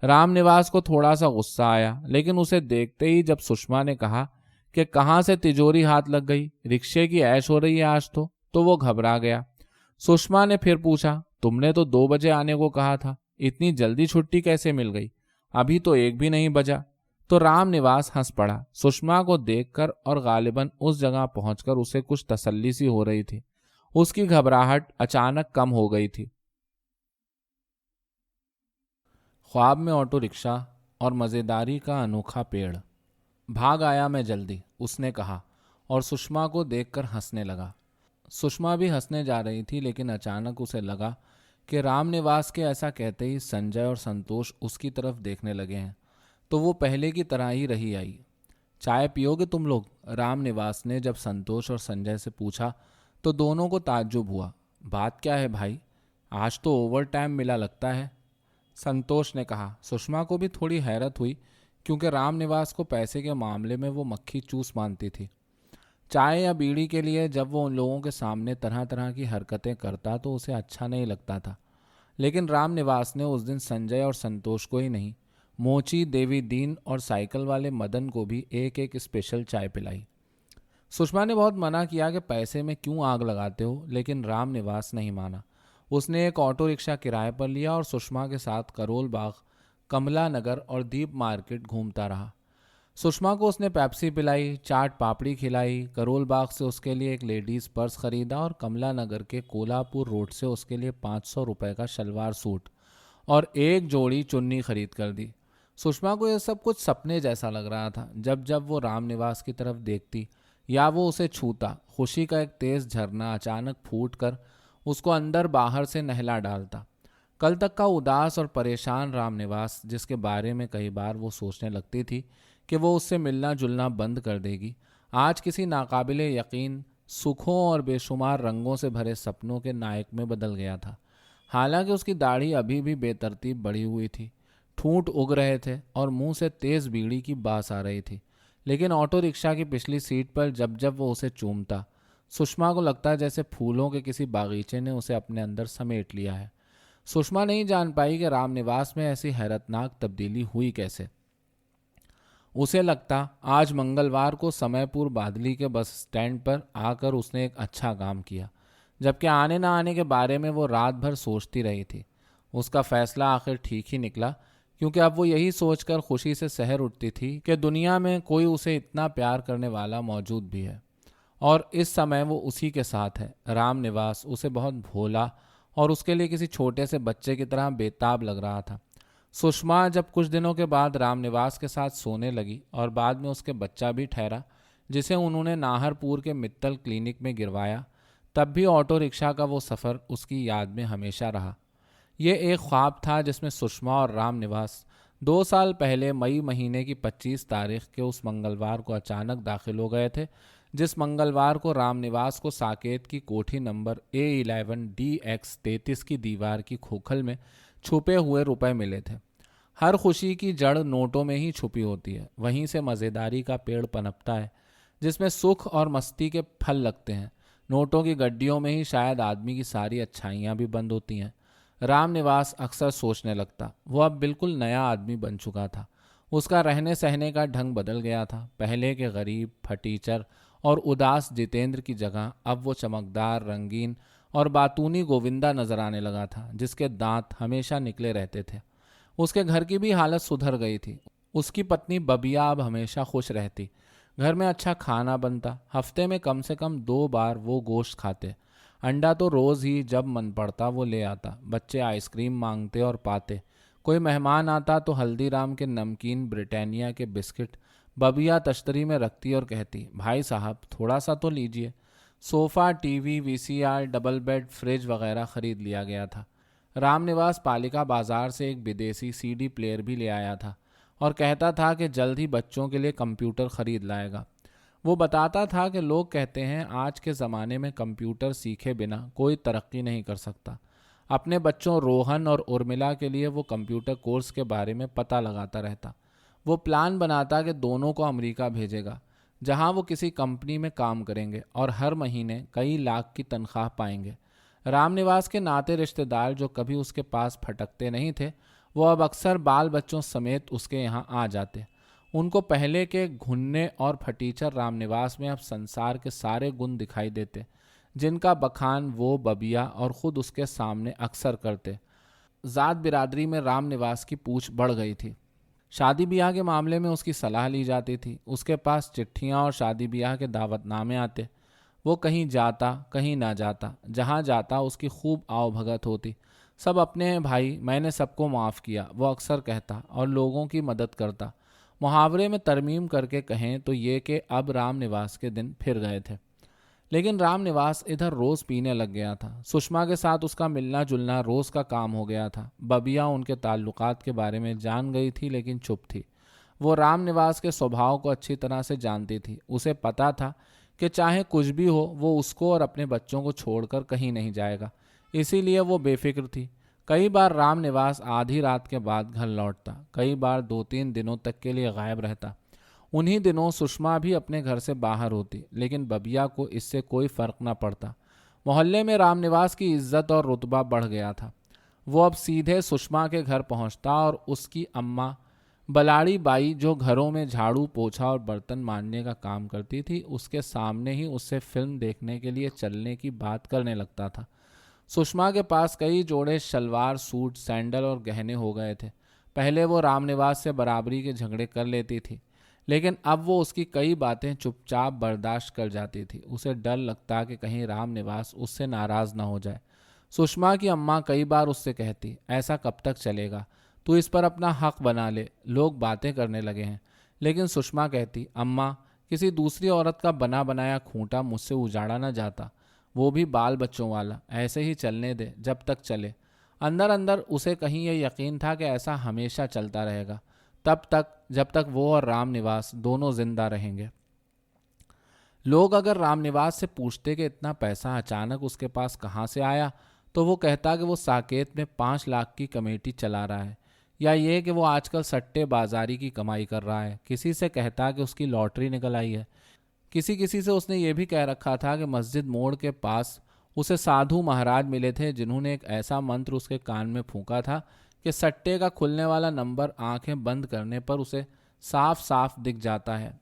राम निवास को थोड़ा सा गुस्सा आया, लेकिन उसे देखते ही जब सुषमा ने कहा कि कहाँ से तिजोरी हाथ लग गई, रिक्शे की ऐश हो रही है आज तो वो घबरा गया। सुषमा ने फिर पूछा, तुमने तो 2 बजे आने को कहा था, इतनी जल्दी छुट्टी कैसे मिल गई? अभी तो 1 भी नहीं बजा। तो राम निवास हंस पड़ा सुषमा को देखकर और गालिबन उस जगह पहुंचकर उसे कुछ तसल्ली सी हो रही थी। उसकी घबराहट अचानक कम हो गई थी। ख्वाब में ऑटो रिक्शा और मजेदारी का अनोखा पेड़। भाग आया मैं जल्दी, उसने कहा और सुषमा को देखकर हंसने लगा। सुषमा भी हंसने जा रही थी, लेकिन अचानक उसे लगा कि राम निवास के ऐसा कहते ही संजय और संतोष उसकी तरफ देखने लगे हैं, तो वो पहले की तरह ही रही आई। चाय पियोगे तुम लोग? राम निवास ने जब संतोष और संजय से पूछा तो दोनों को ताज्जुब हुआ। बात क्या है भाई, आज तो ओवर टाइम मिला लगता है। संतोष ने कहा। सुषमा को भी थोड़ी हैरत हुई क्योंकि रामनिवास को पैसे के मामले में वो मक्खी चूस मानती थी। चाय या बीड़ी के लिए जब वो उन लोगों के सामने तरह तरह की हरकतें करता तो उसे अच्छा नहीं लगता था। लेकिन रामनिवास ने उस दिन संजय और संतोष को ही नहीं, मोची, देवी दीन और साइकिल वाले मदन को भी एक एक स्पेशल चाय पिलाई। सुषमा ने बहुत मना किया कि पैसे में क्यों आग लगाते हो, लेकिन रामनिवास नहीं माना। उसने एक ऑटो रिक्शा किराए पर लिया और सुषमा के साथ करोल बाग, कमला नगर और दीप मार्केट घूमता रहा। सुषमा को उसने पेप्सी पिलाई, चाट पापड़ी खिलाई, करोल बाग से उसके लिए एक लेडीज़ पर्स खरीदा और कमला नगर के कोल्हापुर रोड से उसके लिए 500 रुपये का शलवार सूट और एक जोड़ी चुन्नी खरीद कर दी। सुषमा को यह सब कुछ सपने जैसा लग रहा था। जब जब वो रामनिवास की तरफ देखती या वो उसे छूता, खुशी का एक तेज झरना अचानक फूट कर उसको अंदर बाहर से नहला डालता। कल तक का उदास और परेशान रामनिवास, जिसके बारे में कई बार वो सोचने लगती थी कि वो उससे मिलना जुलना बंद कर देगी, आज किसी नाकाबिले यकीन सुखों और बेशुमार रंगों से भरे सपनों के नायक में बदल गया था। हालांकि उसकी दाढ़ी अभी भी बेतरतीब बढ़ी हुई थी, ठूंठ उग रहे थे और मुंह से तेज बीड़ी की बास आ रही थी। लेकिन ऑटो रिक्शा की पिछली सीट पर जब जब वो उसे चूमता, सुषमा को लगता जैसे फूलों के किसी बागीचे ने उसे अपने अंदर समेट लिया है। सुषमा नहीं जान पाई कि रामनिवास में ऐसी हैरतनाक तब्दीली हुई कैसे। उसे लगता आज मंगलवार को समयपुर बादली के बस स्टैंड पर आकर उसने एक अच्छा काम किया, जबकि आने न आने के बारे में वो रात भर सोचती रही थी। उसका फैसला आखिर ठीक ही निकला, क्योंकि अब वो यही सोचकर खुशी से सहर उठती थी कि दुनिया में कोई उसे इतना प्यार करने वाला मौजूद भी है और इस समय वो उसी के साथ है। रामनिवास उसे बहुत भोला और उसके लिए किसी छोटे से बच्चे की तरह बेताब लग रहा था। सुषमा जब कुछ दिनों के बाद रामनिवास के साथ सोने लगी और बाद में उसके बच्चा भी ठहरा, जिसे उन्होंने नाहरपुर के मित्तल क्लिनिक में गिरवाया, तब भी ऑटो रिक्शा का वो सफ़र उसकी याद में हमेशा रहा। ये एक ख्वाब था जिसमें सुषमा और रामनिवास 2 साल पहले मई महीने की 25 तारीख के उस मंगलवार को अचानक दाखिल हो गए थे, जिस मंगलवार को रामनिवास को साकेत की कोठी नंबर A11 DX 33 की दीवार की खोखल में छुपे हुए रुपए मिले थे। हर खुशी की जड़ नोटों में ही छुपी होती है। वहीं से मज़ेदारी का पेड़ पनपता है, जिसमें सुख और मस्ती के फल लगते हैं। नोटों की गड्डियों में ही शायद आदमी की सारी अच्छाइयाँ भी बंद होती हैं। रामनिवास अक्सर सोचने लगता, वो अब बिल्कुल नया आदमी बन चुका था। उसका रहने सहने का ढंग बदल गया था। पहले के गरीब, फटीचर और उदास जितेंद्र की जगह अब वो चमकदार, रंगीन और बातूनी गोविंदा नजर आने लगा था, जिसके दांत हमेशा निकले रहते थे। उसके घर की भी हालत सुधर गई थी। उसकी पत्नी बबिया अब हमेशा खुश रहती। घर में अच्छा खाना बनता, हफ्ते में कम से कम 2 बार वो गोश्त खाते। अंडा तो रोज़ ही जब मन पड़ता वो ले आता। बच्चे आइसक्रीम मांगते और पाते। कोई मेहमान आता तो हल्दीराम के नमकीन, ब्रिटानिया के बिस्किट बबिया तश्तरी में रखती और कहती, भाई साहब थोड़ा सा तो लीजिए। Sofa, TV, VCR, double bed, fridge वगैरह खरीद लिया गया था। रामनिवास पालिका बाजार से एक विदेशी CD प्लेयर भी ले आया था और कहता था कि जल्द ही बच्चों के लिए कंप्यूटर खरीद लाएगा। वो बताता था कि लोग कहते हैं आज के ज़माने में कंप्यूटर सीखे बिना कोई तरक्की नहीं कर सकता। अपने बच्चों रोहन और उर्मिला के लिए वो कंप्यूटर कोर्स के बारे में पता लगाता रहता। वो प्लान बनाता कि दोनों को अमेरिका भेजेगा, जहां वो किसी कंपनी में काम करेंगे और हर महीने कई लाख की तनख्वाह पाएंगे। रामनिवास के नाते रिश्तेदार जो कभी उसके पास फटकते नहीं थे, वो अब अक्सर बाल बच्चों समेत उसके यहाँ आ जाते। उनको पहले के घुन्ने और फटीचर रामनिवास में अब संसार के सारे गुण दिखाई देते, जिनका बखान वो, बबिया और ख़ुद उसके सामने अक्सर करते। ज़ात बिरादरी में रामनिवास की पूछ बढ़ गई थी। शादी ब्याह के मामले में उसकी सलाह ली जाती थी। उसके पास चिट्ठियाँ और शादी ब्याह के दावतनामे आते। वो कहीं जाता, कहीं ना जाता। जहाँ जाता उसकी खूब आवभगत होती। सब अपने हैं भाई, मैंने सबको माफ़ किया, वो अक्सर कहता और लोगों की मदद करता। मुहावरे में तरमीम करके कहें तो ये कि अब रामनिवास के दिन फिर गए थे। लेकिन रामनिवास इधर रोज़ पीने लग गया था। सुषमा के साथ उसका मिलना जुलना रोज़ का काम हो गया था। बबिया उनके ताल्लुकात के बारे में जान गई थी, लेकिन चुप थी। वो रामनिवास के स्वभाव को अच्छी तरह से जानती थी। उसे पता था कि चाहे कुछ भी हो वो उसको और अपने बच्चों को छोड़कर कहीं नहीं जाएगा। इसीलिए वो बेफिक्र थी। कई बार राम निवास आधी रात के बाद घर लौटता, कई बार 2-3 दिनों तक के लिए गायब रहता। उन्हीं दिनों सुषमा भी अपने घर से बाहर होती, लेकिन बबिया को इससे कोई फर्क न पड़ता। मोहल्ले में रामनिवास की इज्जत और रुतबा बढ़ गया था। वो अब सीधे सुषमा के घर पहुंचता और उसकी अम्मा बलाड़ी बाई, जो घरों में झाड़ू पोछा और बर्तन मांजने का काम करती थी, उसके सामने ही उससे फिल्म देखने के लिए चलने की बात करने लगता था। सुषमा के पास कई जोड़े शलवार, सूट, सैंडल और गहने हो गए थे। पहले वो रामनिवास से बराबरी के झगड़े कर लेती थी, लेकिन अब वो उसकी कई बातें चुपचाप बर्दाश्त कर जाती थी। उसे डर लगता कि कहीं रामनिवास उससे नाराज न हो जाए। सुषमा की अम्मा कई बार उससे कहती, ऐसा कब तक चलेगा, तू इस पर अपना हक बना ले, लोग बातें करने लगे हैं। लेकिन सुषमा कहती, अम्मा, किसी दूसरी औरत का बना बनाया खूंटा मुझसे उजाड़ा न जाता, वो भी बाल बच्चों वाला, ऐसे ही चलने दे जब तक चले। अंदर अंदर उसे कहीं यह यकीन था कि ऐसा हमेशा चलता रहेगा, तब तक जब तक वो और रामनिवास दोनों जिंदा रहेंगे। लोग अगर रामनिवास से पूछते कि इतना पैसा अचानक उसके पास कहाँ से आया, तो वो कहता कि वो साकेत में 5 लाख की कमेटी चला रहा है, या ये कि वो आजकल सट्टे बाजारी की कमाई कर रहा है। किसी से कहता कि उसकी लॉटरी निकल आई है। किसी से उसने ये भी कह रखा था कि मस्जिद मोड़ के पास उसे साधु महाराज मिले थे, जिन्होंने एक ऐसा मंत्र उसके कान में फूंका था कि सट्टे का खुलने वाला नंबर आंखें बंद करने पर उसे साफ साफ दिख जाता है।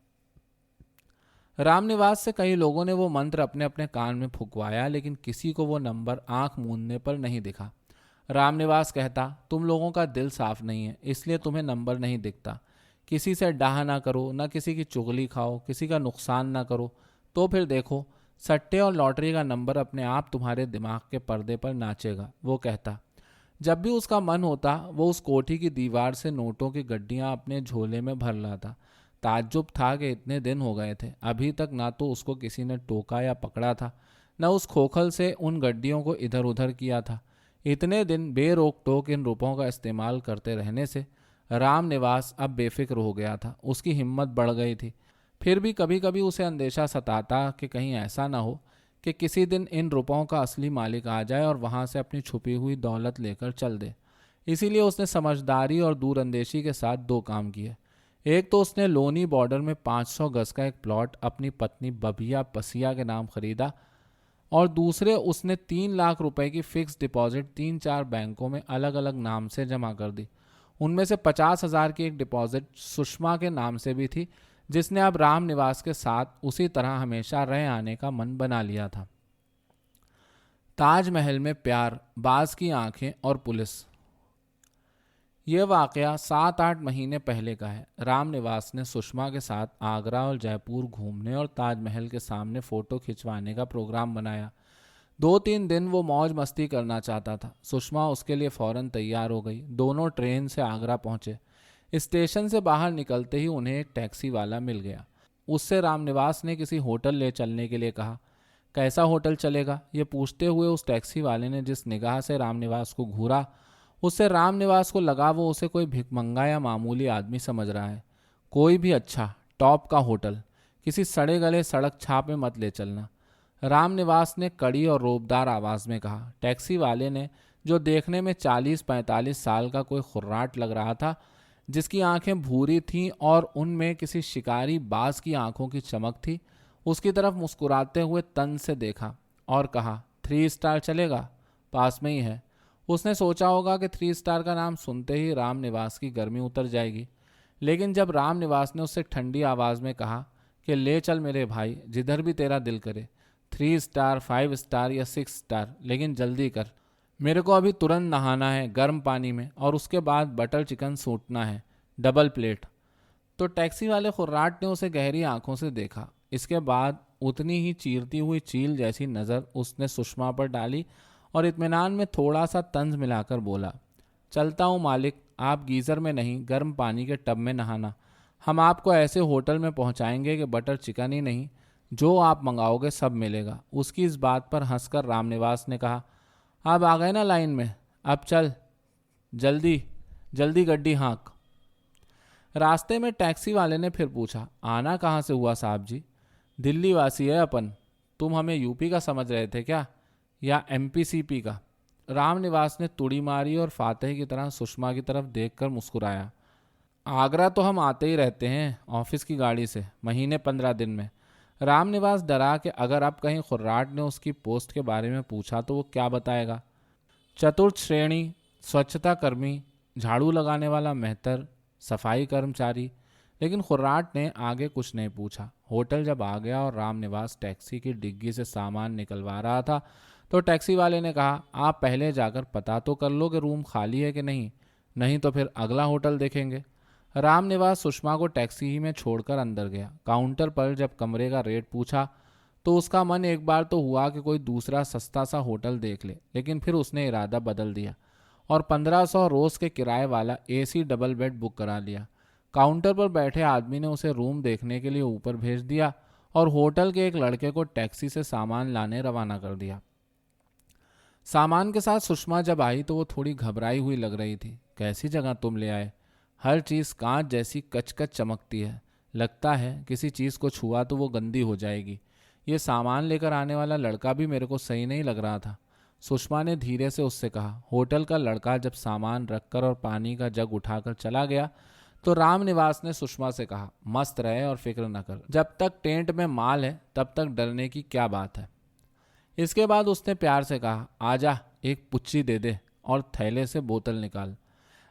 रामनिवास से कई लोगों ने वो मंत्र अपने अपने कान में फुकवाया, लेकिन किसी को वो नंबर आंख मूंदने पर नहीं दिखा। रामनिवास कहता, तुम लोगों का दिल साफ नहीं है, इसलिए तुम्हें नंबर नहीं दिखता। किसी से डाह ना करो, ना किसी की चुगली खाओ, किसी का नुकसान ना करो, तो फिर देखो सट्टे और लॉटरी का नंबर अपने आप तुम्हारे दिमाग के पर्दे पर नाचेगा। वो कहता, जब भी उसका मन होता वो उस कोठी की दीवार से नोटों की गड्डियां अपने झोले में भर लाता। ताज्जुब था कि इतने दिन हो गए थे, अभी तक ना तो उसको किसी ने टोका या पकड़ा था, न उस खोखल से उन गड्डियों को इधर उधर किया था। इतने दिन बेरोक टोक इन रुपयों का इस्तेमाल करते रहने से रामनिवास अब बेफिक्र हो गया था। उसकी हिम्मत बढ़ गई थी। फिर भी कभी कभी उसे अंदेशा सताता कि कहीं ऐसा ना हो कि किसी दिन इन रुपयों का असली मालिक आ जाए और वहां से अपनी छुपी हुई दौलत लेकर चल दे। इसीलिए उसने समझदारी और दूरअंदेशी के साथ 2 काम किए। एक तो उसने लोनी बॉर्डर में 500 गज का एक प्लॉट अपनी पत्नी बबिया पसिया के नाम खरीदा, और दूसरे उसने 3 लाख रुपए की फिक्स डिपॉजिट 3-4 बैंकों में अलग अलग नाम से जमा कर दी। उनमें से 50,000 की एक डिपॉजिट सुषमा के नाम से भी थी, जिसने अब रामनिवास के साथ उसी तरह हमेशा रह आने का मन बना लिया था। ताजमहल में प्यार, बाज की आंखें और पुलिस। यह वाकया 7-8 महीने पहले का है। रामनिवास ने सुषमा के साथ आगरा और जयपुर घूमने और ताजमहल के सामने फोटो खिंचवाने का प्रोग्राम बनाया। 2-3 दिन वो मौज मस्ती करना चाहता था। सुषमा उसके लिए फौरन तैयार हो गई। दोनों ट्रेन से आगरा पहुंचे। स्टेशन से बाहर निकलते ही उन्हें एक टैक्सी वाला मिल गया। उससे रामनिवास ने किसी होटल ले चलने के लिए कहा। कैसा होटल चलेगा, ये पूछते हुए उस टैक्सी वाले ने जिस निगाह से रामनिवास को घूरा, उससे रामनिवास को लगा वो उसे कोई भिखमंगा या मामूली आदमी समझ रहा है। कोई भी अच्छा टॉप का होटल, किसी सड़े गले सड़क छाप में मत ले चलना, रामनिवास ने कड़ी और रोबदार आवाज में कहा। टैक्सी वाले ने, जो देखने में 40-45 साल का कोई खुर्राट लग रहा था, जिसकी आंखें भूरी थीं और उनमें किसी शिकारी बाज की आंखों की चमक थी, उसकी तरफ मुस्कुराते हुए तन से देखा और कहा, 3 स्टार चलेगा, पास में ही है। उसने सोचा होगा कि 3 स्टार का नाम सुनते ही रामनिवास की गर्मी उतर जाएगी, लेकिन जब रामनिवास ने उससे ठंडी आवाज में कहा कि ले चल मेरे भाई, जिधर भी तेरा दिल करे, 3 स्टार, 5 स्टार या 6 स्टार, लेकिन जल्दी कर, मेरे को अभी तुरंत नहाना है गर्म पानी में, और उसके बाद बटर चिकन सूटना है, डबल प्लेट। तो टैक्सी वाले खुर्राट ने उसे गहरी आंखों से देखा। इसके बाद उतनी ही चीरती हुई चील जैसी नज़र उसने सुषमा पर डाली और इत्मीनान में थोड़ा सा तंज मिलाकर बोला, चलता हूँ मालिक, आप गीज़र में नहीं गर्म पानी के टब में नहाना। हम आपको ऐसे होटल में पहुँचाएंगे कि बटर चिकन ही नहीं, जो आप मंगाओगे सब मिलेगा। उसकी इस बात पर हंसकर रामनिवास ने कहा, अब आ गए ना लाइन में, अब चल, जल्दी जल्दी गड्डी हाँक। रास्ते में टैक्सी वाले ने फिर पूछा, आना कहाँ से हुआ साहब जी? दिल्ली वासी है अपन। तुम हमें यूपी का समझ रहे थे क्या, या एमपीसीपी का? رام نواس نے تڑی ماری اور فاتح کی طرح سشما کی طرف دیکھ کر مسکرایا۔ آگرہ تو ہم آتے ہی رہتے ہیں آفس کی گاڑی سے، مہینے 15 دن میں۔ رام نواس ڈرا کہ اگر اب کہیں خراٹ نے اس کی پوسٹ کے بارے میں پوچھا تو وہ کیا بتائے گا۔ چترتھ شرینی، سوچھتا کرمی، جھاڑو لگانے والا مہتر، صفائی کرمچاری، لیکن خراٹ نے آگے کچھ نہیں پوچھا۔ ہوٹل جب آ گیا اور رام نواس ٹیکسی کی ڈگی سے سامان نکلوا رہا تھا تو ٹیکسی والے نے کہا، آپ پہلے جا کر پتہ تو کر لو کہ روم خالی ہے کہ نہیں تو پھر اگلا ہوٹل دیکھیں گے۔ رام نواس سشما کو ٹیکسی ہی میں چھوڑ کر اندر گیا۔ کاؤنٹر پر جب کمرے کا ریٹ پوچھا تو اس کا من ایک بار تو ہوا کہ کوئی دوسرا سستا سا ہوٹل دیکھ لے، لیکن پھر اس نے ارادہ بدل دیا اور 1500 روز کے کرائے والا اے سی ڈبل بیڈ بک کرا لیا۔ کاؤنٹر پر بیٹھے آدمی نے اسے روم دیکھنے کے لیے اوپر بھیج دیا اور ہوٹل کے ایک لڑکے کو ٹیکسی سے سامان لانے روانہ کر دیا۔ سامان کے ساتھ سشما جب آئی تو وہ تھوڑی گھبرائی ہوئی لگ رہی تھی۔ کیسی جگہ تم لے آئے؟ ہر چیز کانچ جیسی کچ کچ چمکتی ہے، لگتا ہے کسی چیز کو چھوا تو وہ گندی ہو جائے گی۔ یہ سامان لے کر آنے والا لڑکا بھی میرے کو صحیح نہیں لگ رہا تھا، سشما نے دھیرے سے اس سے کہا۔ ہوٹل کا لڑکا جب سامان رکھ کر اور پانی کا جگ اٹھا کر چلا گیا تو رام نواس نے سشما سے کہا، مست رہے اور فکر نہ کر، جب تک ٹینٹ میں مال ہے تب تک ڈرنے کی کیا بات ہے۔ اس کے بعد اس نے پیار سے کہا، آجا ایک پچی دے دے اور تھیلے سے بوتل نکال۔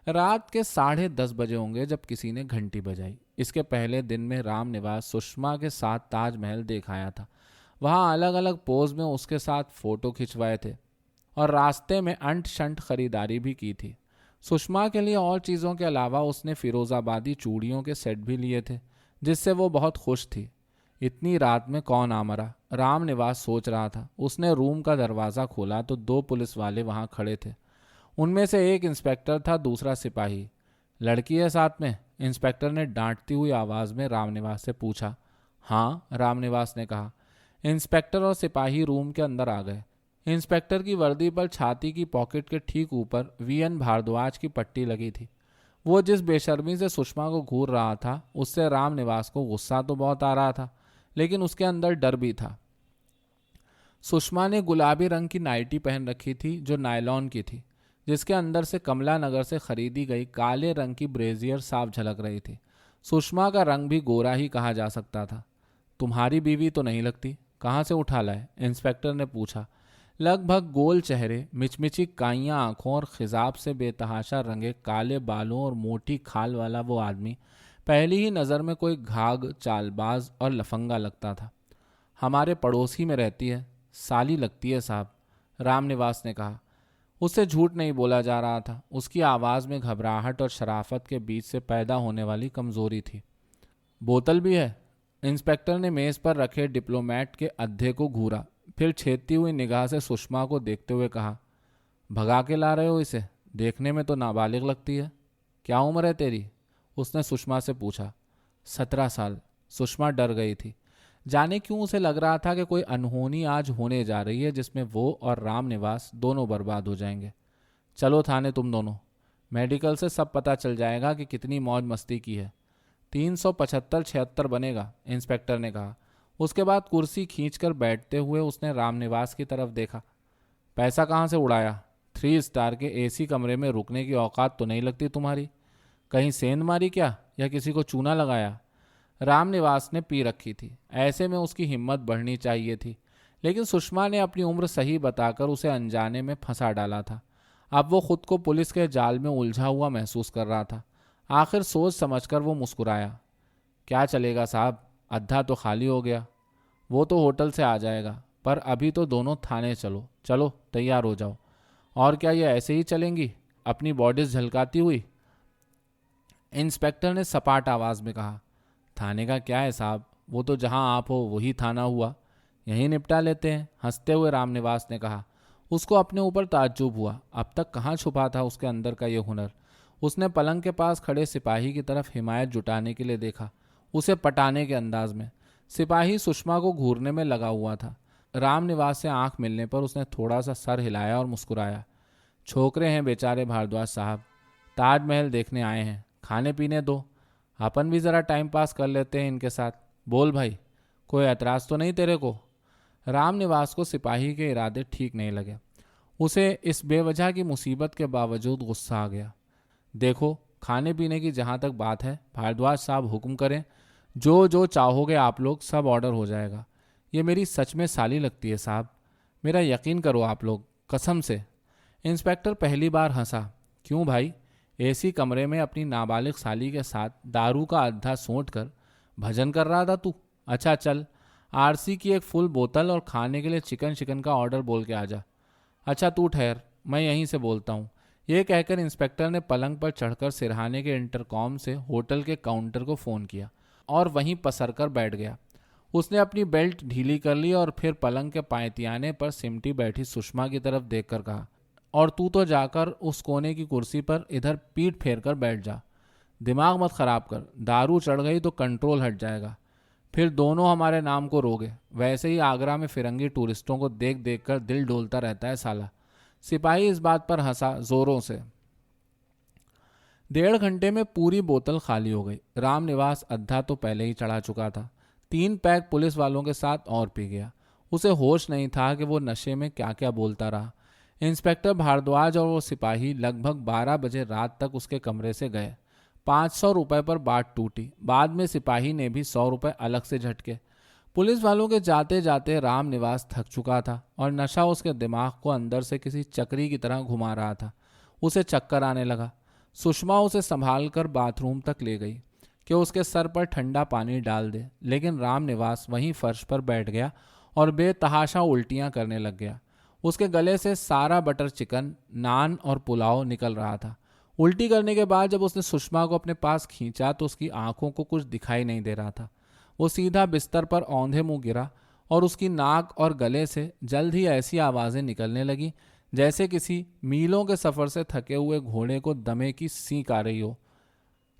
رات کے 10:30 بجے ہوں گے جب کسی نے گھنٹی بجائی۔ اس کے پہلے دن میں رام نواس سشما کے ساتھ تاج محل دیکھ آیا تھا، وہاں الگ الگ پوز میں اس کے ساتھ فوٹو کھنچوائے تھے اور راستے میں انٹ شنٹ خریداری بھی کی تھی۔ سشما کے لیے اور چیزوں کے علاوہ اس نے فیروز آبادی چوڑیوں کے سیٹ بھی لیے تھے جس سے وہ بہت خوش تھی۔ اتنی رات میں کون آ مرا، رام نواس سوچ رہا تھا۔ اس نے روم کا دروازہ کھولا تو 2 پولیس والے وہاں کھڑے تھے، ان میں سے ایک انسپکٹر تھا، دوسرا سپاہی۔ لڑکی ہے ساتھ میں؟ انسپکٹر نے ڈانٹتی ہوئی آواز میں رام نواس سے پوچھا۔ ہاں، رام نواس نے کہا۔ انسپکٹر اور سپاہی روم کے اندر آ گئے۔ انسپکٹر کی وردی پر چھاتی کی پاکٹ کے ٹھیک اوپر وی این بھاردواج کی پٹی لگی تھی۔ وہ جس بے شرمی سے سشما کو گھور رہا تھا اس سے رام نواس کو غصہ تو بہت آ رہا تھا، لیکن اس کے اندر ڈر بھی تھا۔ سشما نے گلابی رنگ کی نائٹی پہن رکھی تھی جو نائلون کی تھی، جس کے اندر سے کملا نگر سے خریدی گئی کالے رنگ کی بریزیئر صاف جھلک رہی تھی۔ سشما کا رنگ بھی گورا ہی کہا جا سکتا تھا۔ تمہاری بیوی تو نہیں لگتی، کہاں سے اٹھا لائے؟ انسپکٹر نے پوچھا۔ لگ بھگ گول چہرے، مچمچی کائیاں آنکھوں اور خضاب سے بے تحاشا رنگے کالے بالوں اور موٹی کھال والا وہ آدمی پہلی ہی نظر میں کوئی گھاگ، چال باز اور لفنگا لگتا تھا۔ ہمارے پڑوس ہی میں رہتی ہے، سالی لگتی ہے صاحب، رام نواس نے کہا۔ اس سے جھوٹ نہیں بولا جا رہا تھا، اس کی آواز میں گھبراہٹ اور شرافت کے بیچ سے پیدا ہونے والی کمزوری تھی۔ بوتل بھی ہے؟ انسپکٹر نے میز پر رکھے ڈپلومیٹ کے ادھے کو گھورا، پھر چھیدتی ہوئی نگاہ سے سشما کو دیکھتے ہوئے کہا، بھگا کے لا رہے ہو اسے؟ دیکھنے میں تو نابالغ لگتی ہے۔ کیا عمر ہے تیری؟ اس نے سشما سے پوچھا۔ 17 سال۔ سشما ڈر گئی تھی، جانے کیوں اسے لگ رہا تھا کہ کوئی انہونی آج ہونے جا رہی ہے جس میں وہ اور رام نواس دونوں برباد ہو جائیں گے۔ چلو تھانے تم دونوں، میڈیکل سے سب پتہ چل جائے گا کہ کتنی موج مستی کی ہے۔ 375-76 بنے گا، انسپکٹر نے کہا۔ اس کے بعد کرسی کھینچ کر بیٹھتے ہوئے اس نے رام نواس کی طرف دیکھا۔ پیسہ کہاں سے اڑایا؟ 3 اسٹار کے اے سی کمرے میں رکنے کی اوقات تو نہیں لگتی تمہاری؟ کہیں سیند ماری کیا یا کسی کو چونا لگایا؟ رام نواس نے پی رکھی تھی، ایسے میں اس کی ہمت بڑھنی چاہیے تھی، لیکن سشما نے اپنی عمر صحیح بتا کر اسے انجانے میں پھنسا ڈالا تھا۔ اب وہ خود کو پولیس کے جال میں الجھا ہوا محسوس کر رہا تھا۔ آخر سوچ سمجھ کر وہ مسکرایا۔ کیا چلے گا صاحب، ادھا تو خالی ہو گیا، وہ تو ہوٹل سے آ جائے گا، پر ابھی تو دونوں تھانے چلو۔ چلو تیار ہو جاؤ۔ اور کیا یہ ایسے ہی چلیں گی اپنی باڈیز جھلکاتی ہوئی؟ انسپکٹر نے سپاٹ آواز میں کہا۔ تھانے کا کیا ہے صاحب، وہ تو جہاں آپ ہو وہی تھانہ ہوا، یہیں نپٹا لیتے ہیں، ہنستے ہوئے رام نواس نے کہا۔ اس کو اپنے اوپر تعجب ہوا، اب تک کہاں چھپا تھا اس کے اندر کا یہ ہنر۔ اس نے پلنگ کے پاس کھڑے سپاہی کی طرف حمایت جٹانے کے لیے دیکھا، اسے پٹانے کے انداز میں۔ سپاہی سشما کو گھورنے میں لگا ہوا تھا۔ رام نواس سے آنکھ ملنے پر اس نے تھوڑا سا سر ہلایا اور مسکرایا۔ چھوکرے ہیں بیچارے بھاردواج صاحب، تاج محل دیکھنے آئے ہیں، کھانے پینے دو، اپن بھی ذرا ٹائم پاس کر لیتے ہیں ان کے ساتھ۔ بول بھائی، کوئی اعتراض تو نہیں تیرے کو؟ رام نواس کو سپاہی کے ارادے ٹھیک نہیں لگے۔ اسے اس بے وجہ کی مصیبت کے باوجود غصہ آ گیا۔ دیکھو، کھانے پینے کی جہاں تک بات ہے، بھاردواج صاحب حکم کریں، جو جو چاہو گے آپ لوگ سب آرڈر ہو جائے گا۔ یہ میری سچ میں سالی لگتی ہے صاحب، میرا یقین کرو آپ لوگ، قسم سے۔ انسپکٹر پہلی بار ہنسا۔ کیوں بھائی؟ اے سی کمرے میں اپنی نابالغ سالی کے ساتھ دارو کا ادھا سونٹ کر بھجن کر رہا تھا تو؟ اچھا چل، آر سی کی ایک فل بوتل اور کھانے کے لیے چکن کا آرڈر بول کے آ جا۔ اچھا تو ٹھہر، میں یہیں سے بولتا ہوں۔ یہ کہہ کر انسپکٹر نے پلنگ پر چڑھ کر سرہانے کے انٹرکام سے ہوٹل کے کاؤنٹر کو فون کیا اور وہیں پسر کر بیٹھ گیا۔ اس نے اپنی بیلٹ ڈھیلی کر لی اور پھر پلنگ کے پائتیانے پر سمٹی بیٹھی سشما کی طرف دیکھ کر کہا، اور تو جا کر اس کونے کی کرسی پر ادھر پیٹ پھیر کر بیٹھ جا۔ دماغ مت خراب کر، دارو چڑھ گئی تو کنٹرول ہٹ جائے گا، پھر دونوں ہمارے نام کو روگے۔ ویسے ہی آگرہ میں فرنگی ٹورسٹوں کو دیکھ دیکھ کر دل ڈولتا رہتا ہے سالا۔ سپاہی اس بات پر ہنسا زوروں سے۔ 1.5 گھنٹے میں پوری بوتل خالی ہو گئی۔ رام نواس ادھا تو پہلے ہی چڑھا چکا تھا، 3 پیک پولیس والوں کے ساتھ اور پی گیا۔ اسے ہوش نہیں تھا کہ وہ نشے میں کیا کیا بولتا رہا۔ انسپکٹر بھاردواج اور وہ سپاہی لگ بھگ 12 بجے رات تک اس کے کمرے سے گئے۔ 500 روپے پر بات ٹوٹی۔ بعد میں سپاہی نے بھی 100 روپے الگ سے جھٹکے۔ پولیس والوں کے جاتے جاتے رام نواس تھک چکا تھا اور نشہ اس کے دماغ کو اندر سے کسی چکری کی طرح گھما رہا تھا۔ اسے چکر آنے لگا۔ سشما اسے سنبھال کر باتھ روم تک لے گئی کہ اس کے سر پر ٹھنڈا پانی ڈال دے، لیکن رام نواس وہیں فرش پر بیٹھ گیا اور بے تحاشا الٹیاں کرنے لگ گیا۔ اس کے گلے سے سارا بٹر چکن، نان اور پلاؤ نکل رہا تھا۔ الٹی کرنے کے بعد جب اس نے سشما کو اپنے پاس کھینچا تو اس کی آنکھوں کو کچھ دکھائی نہیں دے رہا تھا۔ وہ سیدھا بستر پر اوندھے منہ گرا اور اس کی ناک اور گلے سے جلد ہی ایسی آوازیں نکلنے لگیں جیسے کسی میلوں کے سفر سے تھکے ہوئے گھوڑے کو دمے کی سینک آ رہی ہو۔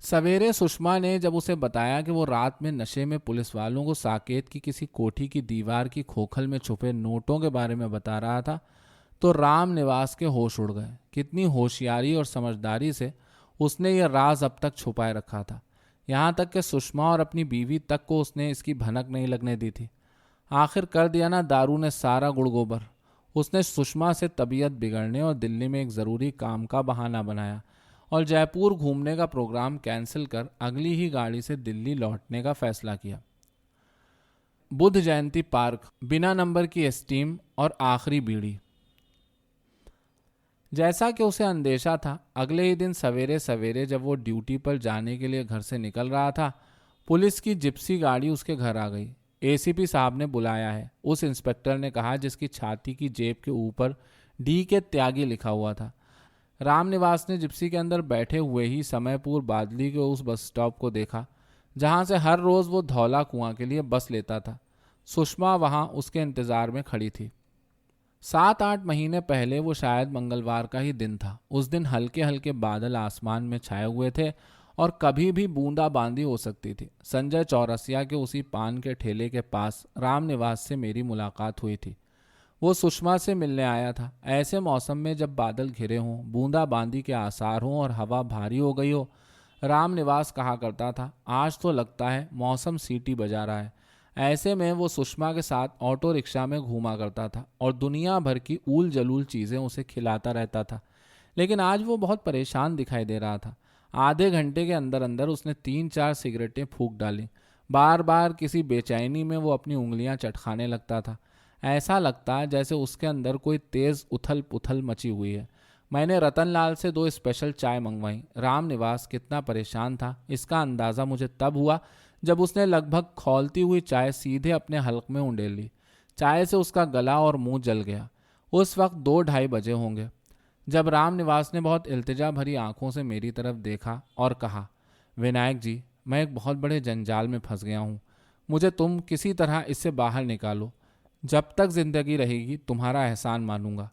سویرے سشما نے جب اسے بتایا کہ وہ رات میں نشے میں پولیس والوں کو ساکیت کی کسی کوٹھی کی دیوار کی کھوکھل میں چھپے نوٹوں کے بارے میں بتا رہا تھا تو رام نواس کے ہوش اڑ گئے۔ کتنی ہوشیاری اور سمجھداری سے اس نے یہ راز اب تک چھپائے رکھا تھا، یہاں تک کہ سشما اور اپنی بیوی تک کو اس نے اس کی بھنک نہیں لگنے دی تھی۔ آخر کر دیا نا دارو نے سارا گڑ گوبر۔ اس نے سشما سے طبیعت بگڑنے اور دلی میں ایک ضروری کام کا بہانہ بنایا اور جے پور گھومنے کا پروگرام کینسل کر اگلی ہی گاڑی سے دلی لوٹنے کا فیصلہ کیا۔ بدھ جینتی پارک، بنا نمبر کی اسٹیم اور آخری بیڑی۔ جیسا کہ اسے اندیشہ تھا، اگلے ہی دن سویرے سویرے جب وہ ڈیوٹی پر جانے کے لیے گھر سے نکل رہا تھا، پولیس کی جپسی گاڑی اس کے گھر آ گئی۔ اے سی پی صاحب نے بلایا ہے، اس انسپکٹر نے کہا جس کی چھاتی کی جیب کے اوپر ڈی کے تیاگی لکھا ہوا تھا۔ رام نواس نے جپسی کے اندر بیٹھے ہوئے ہی سمے پور بادلی کے اس بس سٹاپ کو دیکھا جہاں سے ہر روز وہ دھولا کنواں کے لیے بس لیتا تھا۔ سشما وہاں اس کے انتظار میں کھڑی تھی۔ 7-8 مہینے پہلے وہ شاید منگلوار کا ہی دن تھا۔ اس دن ہلکے ہلکے بادل آسمان میں چھائے ہوئے تھے اور کبھی بھی بوندا باندی ہو سکتی تھی۔ سنجے چورسیا کے اسی پان کے ٹھیلے کے پاس رام نواس سے میری ملاقات ہوئی تھی۔ وہ سشما سے ملنے آیا تھا۔ ایسے موسم میں جب بادل گھرے ہوں، بوندا باندی کے آثار ہوں اور ہوا بھاری ہو گئی ہو، رام نواس کہا کرتا تھا، آج تو لگتا ہے موسم سیٹی بجا رہا ہے۔ ایسے میں وہ سشما کے ساتھ آٹو رکشا میں گھوما کرتا تھا اور دنیا بھر کی اول جلول چیزیں اسے کھلاتا رہتا تھا، لیکن آج وہ بہت پریشان دکھائی دے رہا تھا۔ آدھے گھنٹے کے اندر اندر اس نے 3-4 سگریٹیں پھونک ڈالیں۔ بار بار کسی بے چینی میں وہ اپنی انگلیاں چٹکھانے لگتا تھا۔ ایسا لگتا جیسے اس کے اندر کوئی تیز اتھل پتھل مچی ہوئی ہے۔ میں نے رتن لال سے 2 اسپیشل چائے منگوائیں۔ رام نواس کتنا پریشان تھا اس کا اندازہ مجھے تب ہوا جب اس نے لگ بھگ کھولتی ہوئی چائے سیدھے اپنے حلق میں انڈیل لی۔ چائے سے اس کا گلا اور منہ جل گیا۔ اس وقت 2-2:30 بجے ہوں گے جب رام نواس نے بہت التجا بھری آنکھوں سے میری طرف دیکھا اور کہا، ونائک جی، میں ایک بہت بڑے جنجال میں پھنس گیا ہوں، مجھے تم کسی طرح اس سے باہر نکالو۔ جب تک زندگی رہے گی تمہارا احسان مانوں گا۔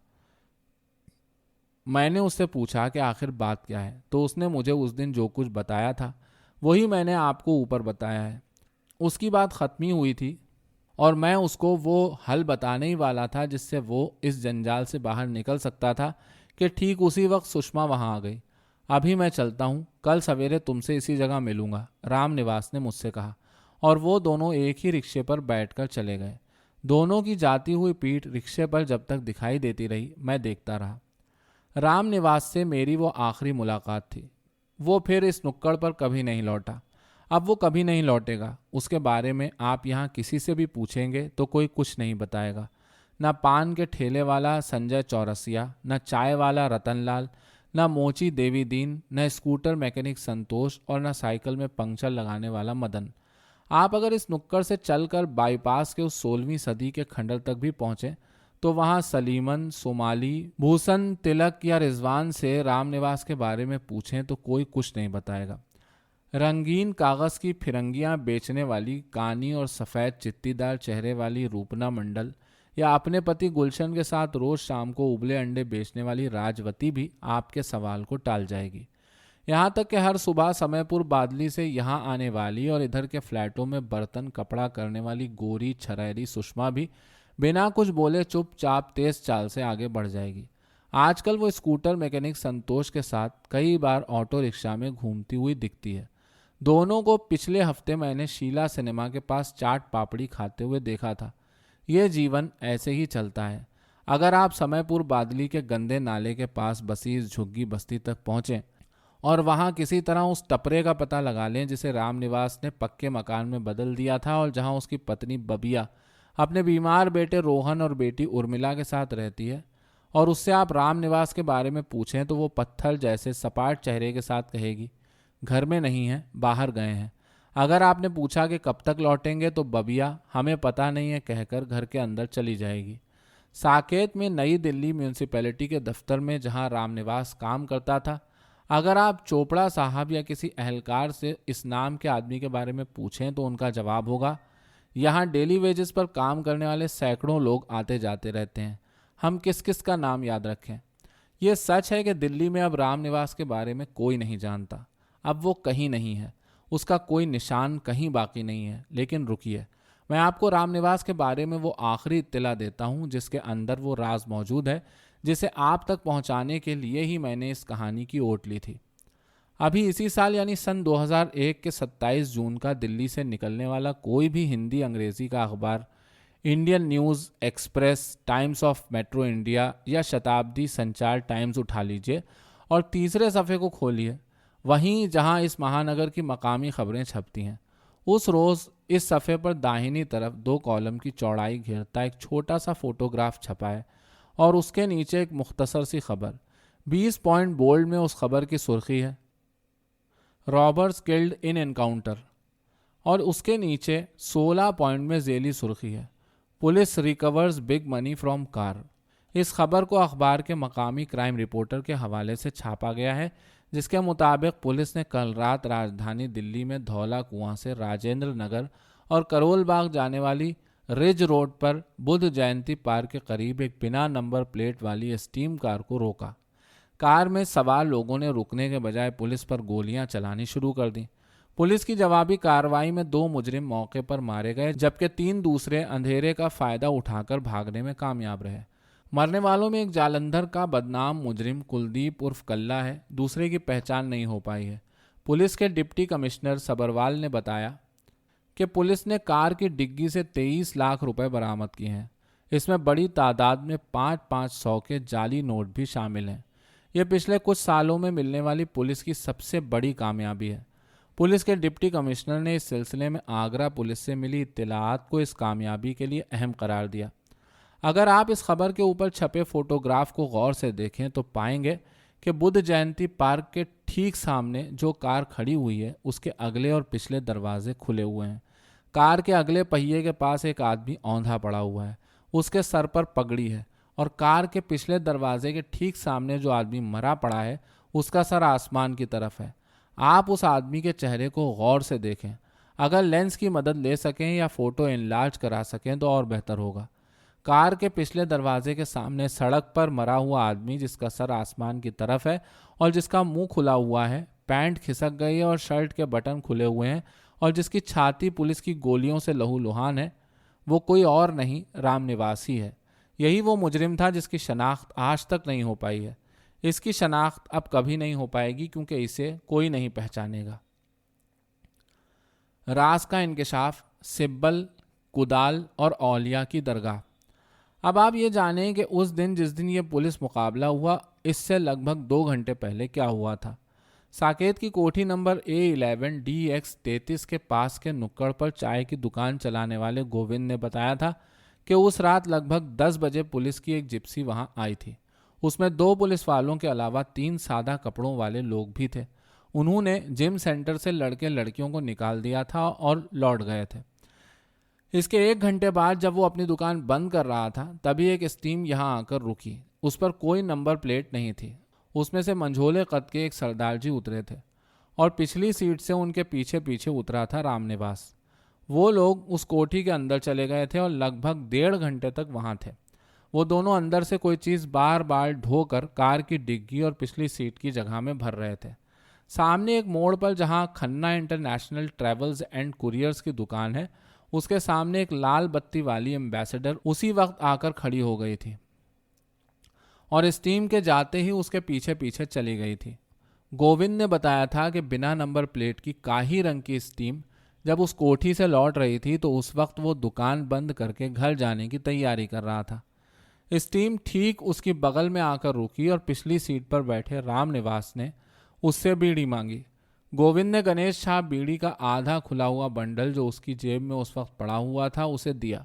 میں نے اس سے پوچھا کہ آخر بات کیا ہے، تو اس نے مجھے اس دن جو کچھ بتایا تھا وہی میں نے آپ کو اوپر بتایا ہے۔ اس کی بات ختمی ہوئی تھی اور میں اس کو وہ حل بتانے ہی والا تھا جس سے وہ اس جنجال سے باہر نکل سکتا تھا کہ ٹھیک اسی وقت سشما وہاں آ گئی۔ ابھی میں چلتا ہوں، کل سویرے تم سے اسی جگہ ملوں گا، رام نواس نے مجھ سے کہا، اور وہ دونوں ایک ہی رکشے پر بیٹھ کر چلے گئے۔ दोनों की जाती हुई पीठ रिक्शे पर जब तक दिखाई देती रही, मैं देखता रहा। राम निवास से मेरी वो आखिरी मुलाकात थी। वो फिर इस नुक्कड़ पर कभी नहीं लौटा। अब वो कभी नहीं लौटेगा। उसके बारे में आप यहाँ किसी से भी पूछेंगे तो कोई कुछ नहीं बताएगा। न पान के ठेले वाला संजय चौरसिया, न चाय वाला रतनलाल, न मोची देवी दीन, न स्कूटर मैकेनिक संतोष और न साइकिल में पंक्चर लगाने वाला मदन। आप अगर इस नुक्कड़ से चलकर बाईपास के उस 16वीं सदी के खंडर तक भी पहुंचे तो वहां सलीमन, सोमाली, भूषण, तिलक या रिजवान से रामनिवास के बारे में पूछें तो कोई कुछ नहीं बताएगा। रंगीन कागज की फिरंगियां बेचने वाली कानी और सफ़ेद चित्तीदार चेहरे वाली रूपना मंडल या अपने पति गुलशन के साथ रोज शाम को उबले अंडे बेचने वाली राजवती भी आपके सवाल को टाल जाएगी। यहाँ तक कि हर सुबह समयपुर बादली से यहाँ आने वाली और इधर के फ्लैटों में बर्तन कपड़ा करने वाली गोरी छरैली सुषमा भी बिना कुछ बोले चुपचाप तेज चाल से आगे बढ़ जाएगी। आजकल वो स्कूटर मैकेनिक संतोष के साथ कई बार ऑटो रिक्शा में घूमती हुई दिखती है। दोनों को पिछले हफ्ते मैंने शीला सिनेमा के पास चाट पापड़ी खाते हुए देखा था। ये जीवन ऐसे ही चलता है। अगर आप समयपुर बादली के गंदे नाले के पास बसी इस झुग्गी बस्ती तक पहुँचें और वहाँ किसी तरह उस टपरे का पता लगा लें जिसे रामनिवास ने पक्के मकान में बदल दिया था और जहाँ उसकी पत्नी बबिया अपने बीमार बेटे रोहन और बेटी उर्मिला के साथ रहती है, और उससे आप रामनिवास के बारे में पूछें तो वो पत्थर जैसे सपाट चेहरे के साथ कहेगी, घर में नहीं है, बाहर गए हैं। अगर आपने पूछा कि कब तक लौटेंगे तो बबिया हमें पता नहीं है कहकर घर के अंदर चली जाएगी। साकेत में नई दिल्ली म्यूनिसिपैलिटी के दफ्तर में जहां रामनिवास काम करता था, अगर आप चोपड़ा साहब या किसी अहलकार से इस नाम के आदमी के बारे में पूछें तो उनका जवाब होगा, यहाँ डेली वेजेस पर काम करने वाले सैकड़ों लोग आते जाते रहते हैं, हम किस किस का नाम याद रखें। ये सच है कि दिल्ली में अब रामनिवास के बारे में कोई नहीं जानता। अब वो कहीं नहीं है, उसका कोई निशान कहीं बाकी नहीं है। लेकिन रुकिए, मैं आपको रामनिवास के बारे में वो आखिरी इत्तला देता हूँ जिसके अंदर वो राज मौजूद है जिसे आप तक पहुँचाने के लिए ही मैंने इस कहानी की ओट ली थी। अभी इसी साल यानी सन 2001 के 27 जून का दिल्ली से निकलने वाला कोई भी हिंदी अंग्रेजी का अखबार, Indian news express, times of metro India या शताब्दी संचार टाइम्स उठा लीजिए और तीसरे सफ़े को खोलिए, वहीं जहां इस महानगर की मकामी खबरें छपती हैं। उस रोज़ इस सफ़े पर दाहिनी तरफ 2 कॉलम की चौड़ाई घेरता एक छोटा सा फोटोग्राफ छपा है और उसके नीचे एक मुख्तसर सी खबर। 20 पॉइंट बोल्ड में उस खबर की सुर्खी है, रॉबर्स किल्ड इन एनकाउंटर, और उसके नीचे 16 पॉइंट में ज़ेली सुर्खी है, police recovers big money from car. इस खबर को अखबार के मकामी क्राइम रिपोर्टर के हवाले से छापा गया है, जिसके मुताबिक पुलिस ने कल रात राजधानी दिल्ली में धौला कुआं से राजेंद्र नगर और करोल बाग जाने वाली रिज रोड पर बुद्ध जयंती पार्क के करीब एक बिना नंबर प्लेट वाली स्टीम कार को रोका। कार में सवार लोगों ने रुकने के बजाय पुलिस पर गोलियां चलानी शुरू कर दी। पुलिस की जवाबी कार्रवाई में 2 मुजरिम मौके पर मारे गए, जबकि 3 दूसरे अंधेरे का फायदा उठाकर भागने में कामयाब रहे। मरने वालों में एक जालंधर का बदनाम मुजरिम कुलदीप उर्फ कल्ला है, दूसरे की पहचान नहीं हो पाई है। पुलिस के डिप्टी कमिश्नर सबरवाल ने बताया कि पुलिस ने कार की डिग्गी से 23 लाख रुपए बरामद किए हैं। इसमें बड़ी तादाद में 500 के जाली नोट भी शामिल हैं। यह पिछले कुछ सालों में मिलने वाली पुलिस की सबसे बड़ी कामयाबी है। पुलिस के डिप्टी कमिश्नर ने इस सिलसिले में आगरा पुलिस से मिली इत्तलाआत को इस कामयाबी के लिए अहम करार दिया। अगर आप इस खबर के ऊपर छपे फोटोग्राफ को गौर से देखें तो पाएंगे कि बुद्ध जयंती पार्क के ठीक सामने जो कार खड़ी हुई है उसके अगले और पिछले दरवाजे खुले हुए हैं। कार के अगले पहिए के पास एक आदमी औंधा पड़ा हुआ है, उसके सर पर पगड़ी है, और कार के पिछले दरवाजे के ठीक सामने जो आदमी मरा पड़ा है उसका सर आसमान की तरफ है। आप उस आदमी के चेहरे को गौर से देखें। अगर लेंस की मदद ले सकें या फोटो इनलार्ज करा सकें तो और बेहतर होगा। कार के पिछले दरवाजे के सामने सड़क पर मरा हुआ आदमी जिसका सर आसमान की तरफ है और जिसका मुंह खुला हुआ है, पैंट खिसक गई है और शर्ट के बटन खुले हुए हैं और जिसकी छाती पुलिस की गोलियों से लहूलुहान है, वो कोई और नहीं रामनिवास ही है। यही वो मुजरिम था जिसकी शनाख्त आज तक नहीं हो पाई है। इसकी शनाख्त अब कभी नहीं हो पाएगी क्योंकि इसे कोई नहीं पहचानेगा। राज का इंकशाफ, सिब्बल, کدال اور اولیاء کی درگاہ۔ اب آپ یہ جانیں کہ اس دن جس دن یہ پولیس مقابلہ ہوا اس سے لگ بھگ 2 گھنٹے پہلے کیا ہوا تھا۔ ساکیت کی کوٹھی نمبر A11 DX33 کے پاس کے نکڑ پر چائے کی دکان چلانے والے گووند نے بتایا تھا کہ اس رات لگ بھگ 10 بجے پولیس کی ایک جپسی وہاں آئی تھی۔ اس میں 2 پولیس والوں کے علاوہ 3 سادہ کپڑوں والے لوگ بھی تھے۔ انہوں نے جم سینٹر سے لڑکے لڑکیوں کو نکال دیا تھا اور لوٹ گئے تھے۔ اس کے 1 گھنٹے بعد جب وہ اپنی دکان بند کر رہا تھا تبھی ایک اسٹیم یہاں آ کر رکی۔ اس پر کوئی نمبر پلیٹ نہیں تھی۔ اس میں سے منجھولے قد کے ایک سردار جی اترے تھے اور پچھلی سیٹ سے ان کے پیچھے پیچھے اترا تھا رام نواس۔ وہ لوگ اس کوٹھی کے اندر چلے گئے تھے اور لگ بھگ 1.5 گھنٹے تک وہاں تھے۔ وہ دونوں اندر سے کوئی چیز بار بار ڈھو کر کار کی ڈگی اور پچھلی سیٹ کی جگہ میں بھر رہے تھے۔ سامنے ایک موڑ پر جہاں Khanna international travels and couriers کی دکان ہے اس کے سامنے ایک لال بتی والی ایمبیسڈر اسی وقت آ کر کھڑی ہو گئی تھی اور اسٹیم کے جاتے ہی اس کے پیچھے پیچھے چلی گئی تھی۔ گووند نے بتایا تھا کہ بنا نمبر پلیٹ کی کاہی رنگ کی اسٹیم جب اس کوٹھی سے لوٹ رہی تھی تو اس وقت وہ دکان بند کر کے گھر جانے کی تیاری کر رہا تھا۔ اسٹیم ٹھیک اس کی بغل میں آ کر رکی اور پچھلی سیٹ پر بیٹھے رام نواس نے اس سے بیڑی مانگی۔ گووند نے گنیش چھاپ بیڑی کا آدھا کھلا ہوا بنڈل جو اس کی جیب میں اس وقت پڑا ہوا تھا اسے دیا۔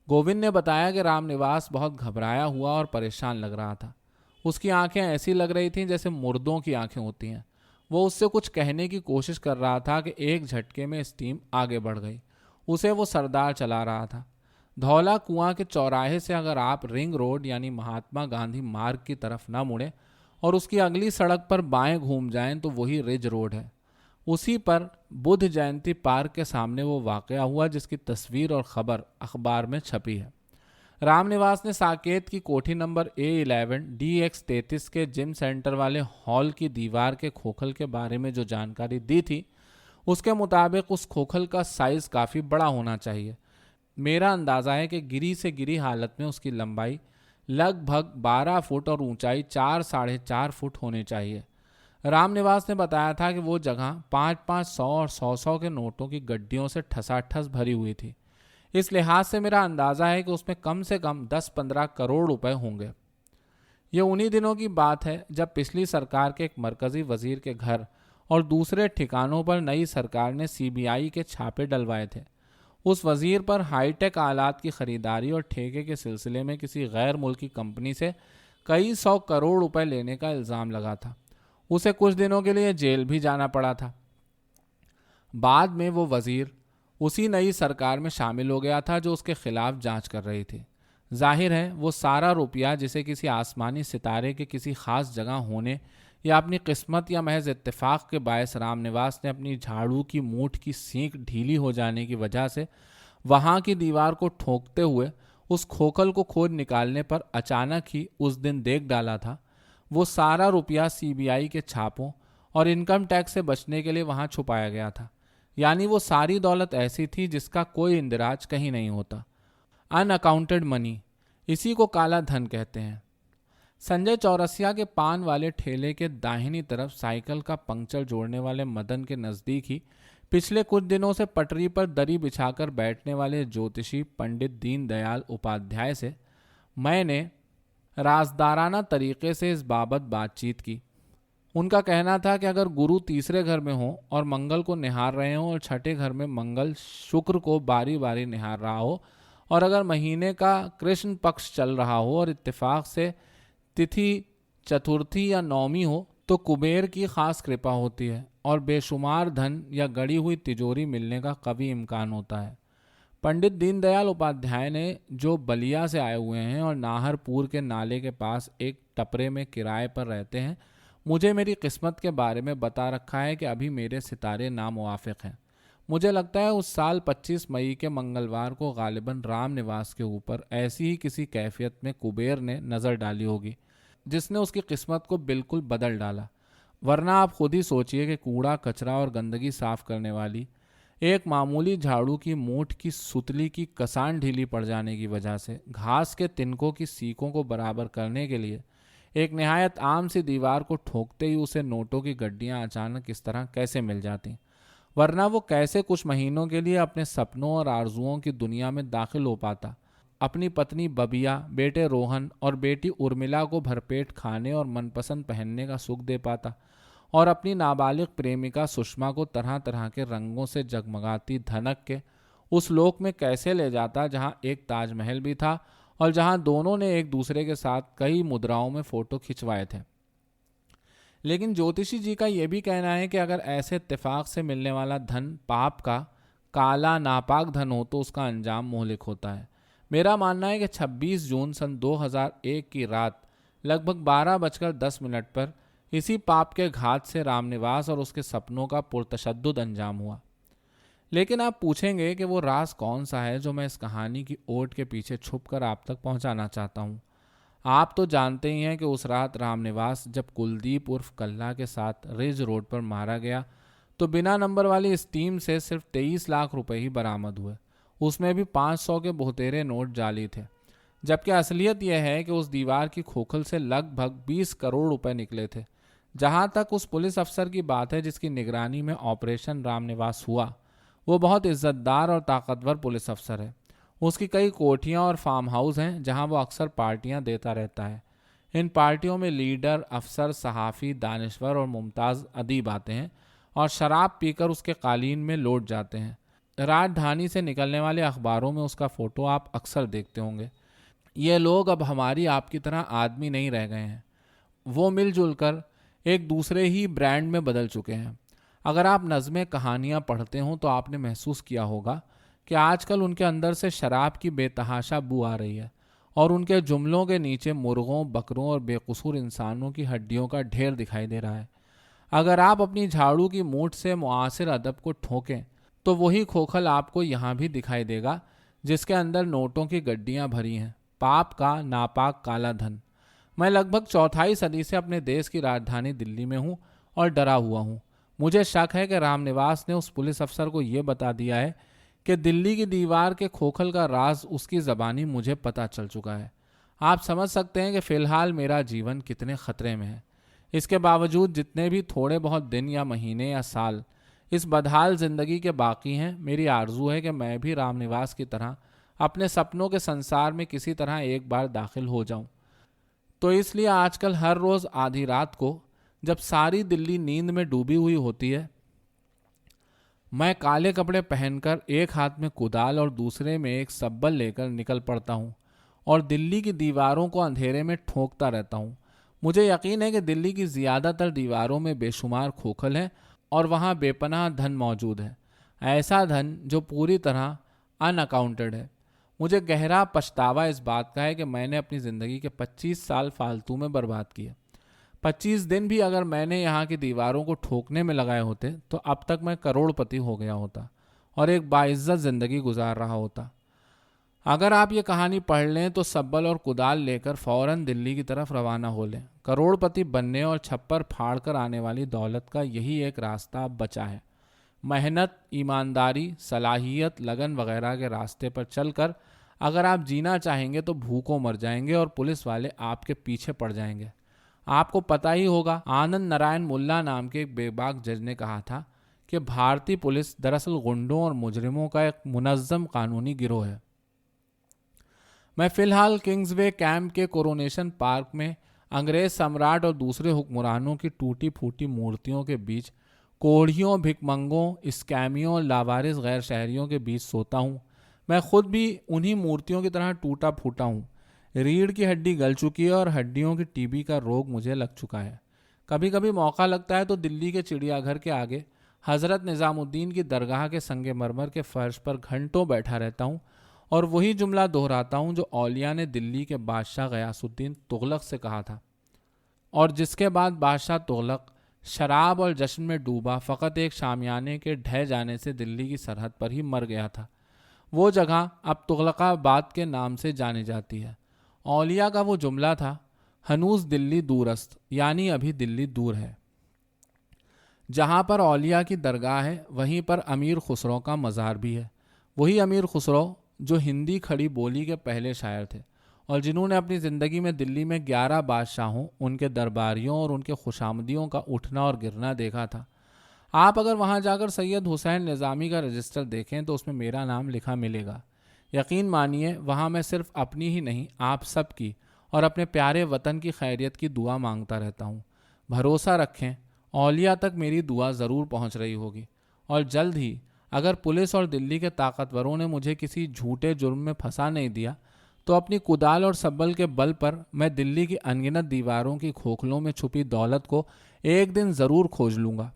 گووند نے بتایا کہ رام نواس بہت گھبرایا ہوا اور پریشان لگ رہا تھا۔ اس کی آنکھیں ایسی لگ رہی تھیں جیسے مردوں کی آنکھیں ہوتی ہیں۔ وہ اس سے کچھ کہنے کی کوشش کر رہا تھا کہ ایک جھٹکے میں اسٹیم آگے بڑھ گئی۔ اسے وہ سردار چلا رہا تھا۔ دھولا کنواں کے چوراہے سے اگر آپ رنگ روڈ یعنی مہاتما گاندھی مارگ کی طرف نہ مڑیں اور اس کی اگلی سڑک پر بائیں گھوم جائیں تو وہی رج روڈ ہے۔ اسی پر بدھ جینتی پارک کے سامنے وہ واقعہ ہوا جس کی تصویر اور خبر اخبار میں چھپی ہے۔ رام نواس نے ساکیت کی کوٹھی نمبر A11 DX33 کے جم سینٹر والے ہال کی دیوار کے کھوکھل کے بارے میں جو جانکاری دی تھی اس کے مطابق اس کھوکھل کا سائز کافی بڑا ہونا چاہیے۔ میرا اندازہ ہے کہ گری سے گری حالت میں اس کی لمبائی لگ بھگ 12 فٹ اور اونچائی 4-4.5 فٹ ہونی چاہیے۔ رام نواس نے بتایا تھا کہ وہ جگہ 500 اور 100 کے نوٹوں کی گڈیوں سے ٹھسا ٹھس بھری ہوئی تھی۔ اس لحاظ سے میرا اندازہ ہے کہ اس میں کم سے کم 10-15 کروڑ روپے ہوں گے۔ یہ انہی دنوں کی بات ہے جب پچھلی سرکار کے ایک مرکزی وزیر کے گھر اور دوسرے ٹھکانوں پر نئی سرکار نے CBI کے چھاپے ڈلوائے تھے۔ اس وزیر پر ہائی ٹیک آلات کی خریداری اور ٹھیکے کے سلسلے میں کسی غیر ملکی کمپنی سے کئی 100 کروڑ روپے لینے کا الزام لگا تھا۔ اسے کچھ دنوں کے لیے جیل بھی جانا پڑا تھا۔ بعد میں وہ وزیر اسی نئی سرکار میں شامل ہو گیا تھا جو اس کے خلاف جانچ کر رہی تھی۔ ظاہر ہے وہ سارا روپیہ جسے کسی آسمانی ستارے کے کسی خاص جگہ ہونے یا اپنی قسمت یا محض اتفاق کے باعث رام نواس نے اپنی جھاڑو کی مونچھ کی سینک ڈھیلی ہو جانے کی وجہ سے وہاں کی دیوار کو ٹھوکتے ہوئے اس کھوکھل کو کھود نکالنے پر اچانک ہی اس دن دیکھ ڈالا تھا، وہ سارا روپیہ CBI کے چھاپوں اور انکم ٹیکس سے بچنے کے لیے وہاں چھپایا گیا تھا۔ یعنی وہ ساری دولت ایسی تھی جس کا کوئی اندراج کہیں نہیں ہوتا۔ ان اکاؤنٹڈ منی، اسی کو کالا دھن کہتے ہیں۔ سنجے چورسیا کے پان والے ٹھیلے کے داہنی طرف سائیکل کا پنکچر جوڑنے والے مدن کے نزدیک ہی پچھلے کچھ دنوں سے پٹری پر دری بچھا کر بیٹھنے والے جوتشی پنڈت دین دیال اپادھیائے سے میں نے رازدارانہ طریقے سے اس بابت بات چیت کی۔ ان کا کہنا تھا کہ اگر گرو تیسرے گھر میں ہوں اور منگل کو نہار رہے ہوں اور چھٹے گھر میں منگل شکر کو باری باری نہار رہا ہو اور اگر مہینے کا کرشن پکش چل رہا ہو اور اتفاق سے تتھی چترتھی یا نومی ہو تو کبیر کی خاص کرپا ہوتی ہے اور بے شمار دھن یا گڑی ہوئی تجوری ملنے کا قوی امکان ہوتا ہے۔ پنڈت دین دیال اپادھیائے نے جو بلیا سے آئے ہوئے ہیں اور ناہر پور کے نالے کے پاس ایک ٹپرے میں کرائے پر رہتے ہیں، مجھے میری قسمت کے بارے میں بتا رکھا ہے کہ ابھی میرے ستارے ناموافق ہیں۔ مجھے لگتا ہے اس سال 25 مئی کے منگلوار کو غالباً رام نواس کے اوپر ایسی ہی کسی کیفیت میں کبیر نے نظر ڈالی ہوگی جس نے اس کی قسمت کو بالکل بدل ڈالا۔ ورنہ آپ خود ہی سوچئے کہ کوڑا کچرا اور گندگی صاف کرنے والی ایک معمولی جھاڑو کی مونچھ کی ستلی کی کسان ڈھیلی پڑ جانے کی وجہ سے گھاس کے تنکوں کی سیکوں کو برابر کرنے کے لیے ایک نہایت عام سی دیوار کو ٹھوکتے ہی اسے نوٹوں کی گڈیاں اچانک اس طرح کیسے مل جاتی ورنہ وہ کیسے کچھ مہینوں کے لیے اپنے سپنوں اور آرزوؤں کی دنیا میں داخل ہو پاتا، اپنی پتنی ببیا، بیٹے روہن اور بیٹی ارملا کو بھرپیٹ کھانے اور من پسند پہننے کا سکھ دے پاتا، اور اپنی نابالغ پریمکا سشما کو طرح طرح کے رنگوں سے جگمگاتی دھنک کے اس لوک میں کیسے لے جاتا جہاں ایک تاج محل بھی تھا اور جہاں دونوں نے ایک دوسرے کے ساتھ کئی مدراؤں میں فوٹو کھنچوائے تھے۔ لیکن جوتشی جی کا یہ بھی کہنا ہے کہ اگر ایسے اتفاق سے ملنے والا دھن پاپ کا، کالا ناپاک دھن ہو تو اس کا انجام مہلک ہوتا ہے۔ میرا ماننا ہے کہ 26 جون سن 2001 کی رات لگ بھگ 12:10 پر اسی پاپ کے گھات سے رام نواس اور اس کے سپنوں کا پرتشدد انجام ہوا۔ لیکن آپ پوچھیں گے کہ وہ راز کون سا ہے جو میں اس کہانی کی اوٹ کے پیچھے چھپ کر آپ تک پہنچانا چاہتا ہوں۔ آپ تو جانتے ہی ہیں کہ اس رات رام نواس جب کلدیپ عرف کلہ کے ساتھ رج روڈ پر مارا گیا تو بنا نمبر والی اسٹیم سے صرف 23 لاکھ روپے ہی برآمد ہوئے، اس میں بھی 500 کے بہتیرے نوٹ جعلی تھے، جبکہ اصلیت یہ ہے کہ اس دیوار کی کھوکھل سے لگ بھگ 20 کروڑ روپے نکلے تھے۔ جہاں تک اس پولیس افسر کی بات ہے جس کی نگرانی میں آپریشن رام نواس ہوا، وہ بہت عزت دار اور طاقتور پولیس افسر ہے۔ اس کی کئی کوٹھیاں اور فارم ہاؤس ہیں جہاں وہ اکثر پارٹیاں دیتا رہتا ہے۔ ان پارٹیوں میں لیڈر، افسر، صحافی، دانشور اور ممتاز ادیب آتے ہیں اور شراب پی کر اس کے قالین میں لوٹ جاتے ہیں۔ راجدھانی سے نکلنے والے اخباروں میں اس کا فوٹو آپ اکثر دیکھتے ہوں گے۔ یہ لوگ اب ہماری آپ کی طرح آدمی نہیں رہ گئے ہیں، وہ مل جل کر ایک دوسرے ہی برانڈ میں بدل چکے ہیں۔ اگر آپ نظمیں، کہانیاں پڑھتے ہوں تو آپ نے محسوس کیا ہوگا کہ آج کل ان کے اندر سے شراب کی بے تحاشا بو آ رہی ہے اور ان کے جملوں کے نیچے مرغوں، بکروں اور بے قصور انسانوں کی ہڈیوں کا ڈھیر دکھائی دے رہا ہے۔ اگر آپ اپنی جھاڑو کی مونچھ سے معاصر ادب کو ٹھوکیں تو وہی کھوکھل آپ کو یہاں بھی دکھائی دے گا جس کے اندر نوٹوں کی گڈیاں بھری ہیں، پاپ کا ناپاک کالا دھن۔ میں لگ بھگ چوتھائی صدی سے اپنے دیش کی راجدھانی دلی میں ہوں اور ڈرا ہوا ہوں۔ مجھے شک ہے کہ رام نواس نے اس پولیس افسر کو یہ بتا دیا ہے کہ دلی کی دیوار کے کھوکھل کا راز اس کی زبانی مجھے پتا چل چکا ہے۔ آپ سمجھ سکتے ہیں کہ فی الحال میرا جیون کتنے خطرے میں ہے۔ اس کے باوجود جتنے بھی تھوڑے بہت دن یا مہینے یا سال اس بدحال زندگی کے باقی ہیں، میری آرزو ہے کہ میں بھی رام نواس کی طرح اپنے سپنوں کے سنسار میں کسی طرح ایک بار داخل ہو جاؤں۔ تو اس لیے آج کل ہر روز آدھی رات کو جب ساری دلی نیند میں ڈوبی ہوئی ہوتی ہے، میں کالے کپڑے پہن کر ایک ہاتھ میں کدال اور دوسرے میں ایک سبل لے کر نکل پڑتا ہوں اور دلی کی دیواروں کو اندھیرے میں ٹھونکتا رہتا ہوں۔ مجھے یقین ہے کہ دلی کی زیادہ تر دیواروں میں بے شمار کھوکھل ہیں اور وہاں بے پناہ دھن موجود ہے، ایسا دھن جو پوری طرح ان اکاؤنٹڈ ہے۔ مجھے گہرا پچھتاوا اس بات کا ہے کہ میں نے اپنی زندگی کے 25 سال فالتو میں برباد کیے۔ 25 دن بھی اگر میں نے یہاں کی دیواروں کو ٹھوکنے میں لگائے ہوتے تو اب تک میں کروڑ پتی ہو گیا ہوتا اور ایک باعزت زندگی گزار رہا ہوتا۔ اگر آپ یہ کہانی پڑھ لیں تو سبل اور کدال لے کر فوراً دلی کی طرف روانہ ہو لیں۔ کروڑ پتی بننے اور چھپر پھاڑ کر آنے والی دولت کا یہی ایک راستہ اب بچا ہے۔ محنت، ایمانداری، صلاحیت، لگن وغیرہ کے راستے پر چل کر اگر آپ جینا چاہیں گے تو بھوکوں مر جائیں گے اور پولیس والے آپ کے پیچھے پڑ جائیں گے۔ آپ کو پتہ ہی ہوگا، آنند نارائن ملا نام کے ایک بے باک جج نے کہا تھا کہ بھارتی پولیس دراصل غنڈوں اور مجرموں کا ایک منظم قانونی گروہ ہے۔ میں فی الحال کنگز وے کیمپ کے کورونیشن پارک میں انگریز سمراٹ اور دوسرے حکمرانوں کی ٹوٹی پھوٹی مورتیوں کے بیچ کوڑھیوں، بھک منگوں، اسکیمیوں اور لاوارث غیر شہریوں کے بیچ سوتا ہوں۔ میں خود بھی انہی مورتیوں کی طرح ٹوٹا پھوٹا ہوں۔ ریڑھ کی ہڈی گل چکی ہے اور ہڈیوں کی ٹی بی کا روگ مجھے لگ چکا ہے۔ کبھی کبھی موقع لگتا ہے تو دلی کے چڑیا گھر کے آگے حضرت نظام الدین کی درگاہ کے سنگ مرمر کے فرش پر گھنٹوں بیٹھا رہتا ہوں اور وہی جملہ دہراتا ہوں جو اولیاء نے دلی کے بادشاہ غیاث الدین تغلق سے کہا تھا، اور جس کے بعد بادشاہ تغلق شراب اور جشن میں ڈوبا فقط ایک شامیانے کے ڈھہ جانے سے دلی کی سرحد پر ہی مر گیا تھا۔ وہ جگہ اب تغلق آباد کے نام سے جانی جاتی ہے۔ اولیاء کا وہ جملہ تھا، ہنوز دلی دورست، یعنی ابھی دلی دور ہے۔ جہاں پر اولیاء کی درگاہ ہے وہیں پر امیر خسرو کا مزار بھی ہے۔ وہی امیر خسرو جو ہندی کھڑی بولی کے پہلے شاعر تھے اور جنہوں نے اپنی زندگی میں دلی میں 11 بادشاہوں، ان کے درباریوں اور ان کے خوشامدیوں کا اٹھنا اور گرنا دیکھا تھا۔ آپ اگر وہاں جا کر سید حسین نظامی کا رجسٹر دیکھیں تو اس میں میرا نام لکھا ملے گا۔ یقین مانیے وہاں میں صرف اپنی ہی نہیں آپ سب کی اور اپنے پیارے وطن کی خیریت کی دعا مانگتا رہتا ہوں۔ بھروسہ رکھیں اولیاء تک میری دعا ضرور پہنچ رہی ہوگی، اور جلد ہی اگر پولیس اور دلی کے طاقتوروں نے مجھے کسی جھوٹے جرم میں پھنسا نہیں دیا تو اپنی کدال اور سبل کے بل پر میں دلی کی انگنت دیواروں کی کھوکھلوں میں چھپی دولت کو ایک دن ضرور کھوج لوں گا۔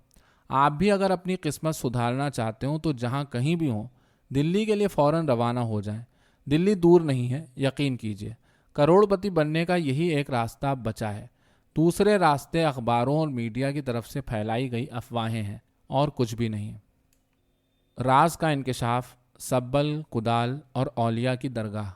آپ بھی اگر اپنی قسمت سدھارنا چاہتے ہوں تو جہاں کہیں بھی ہوں دلی کے لیے فوراً روانہ ہو جائیں۔ دلی دور نہیں ہے، یقین کیجیے۔ کروڑ پتی بننے کا یہی ایک راستہ بچا ہے، دوسرے راستے اخباروں اور میڈیا کی طرف سے پھیلائی گئی افواہیں ہیں اور کچھ بھی نہیں۔ راز کا انکشاف، سبل، کدال اور اولیاء کی درگاہ۔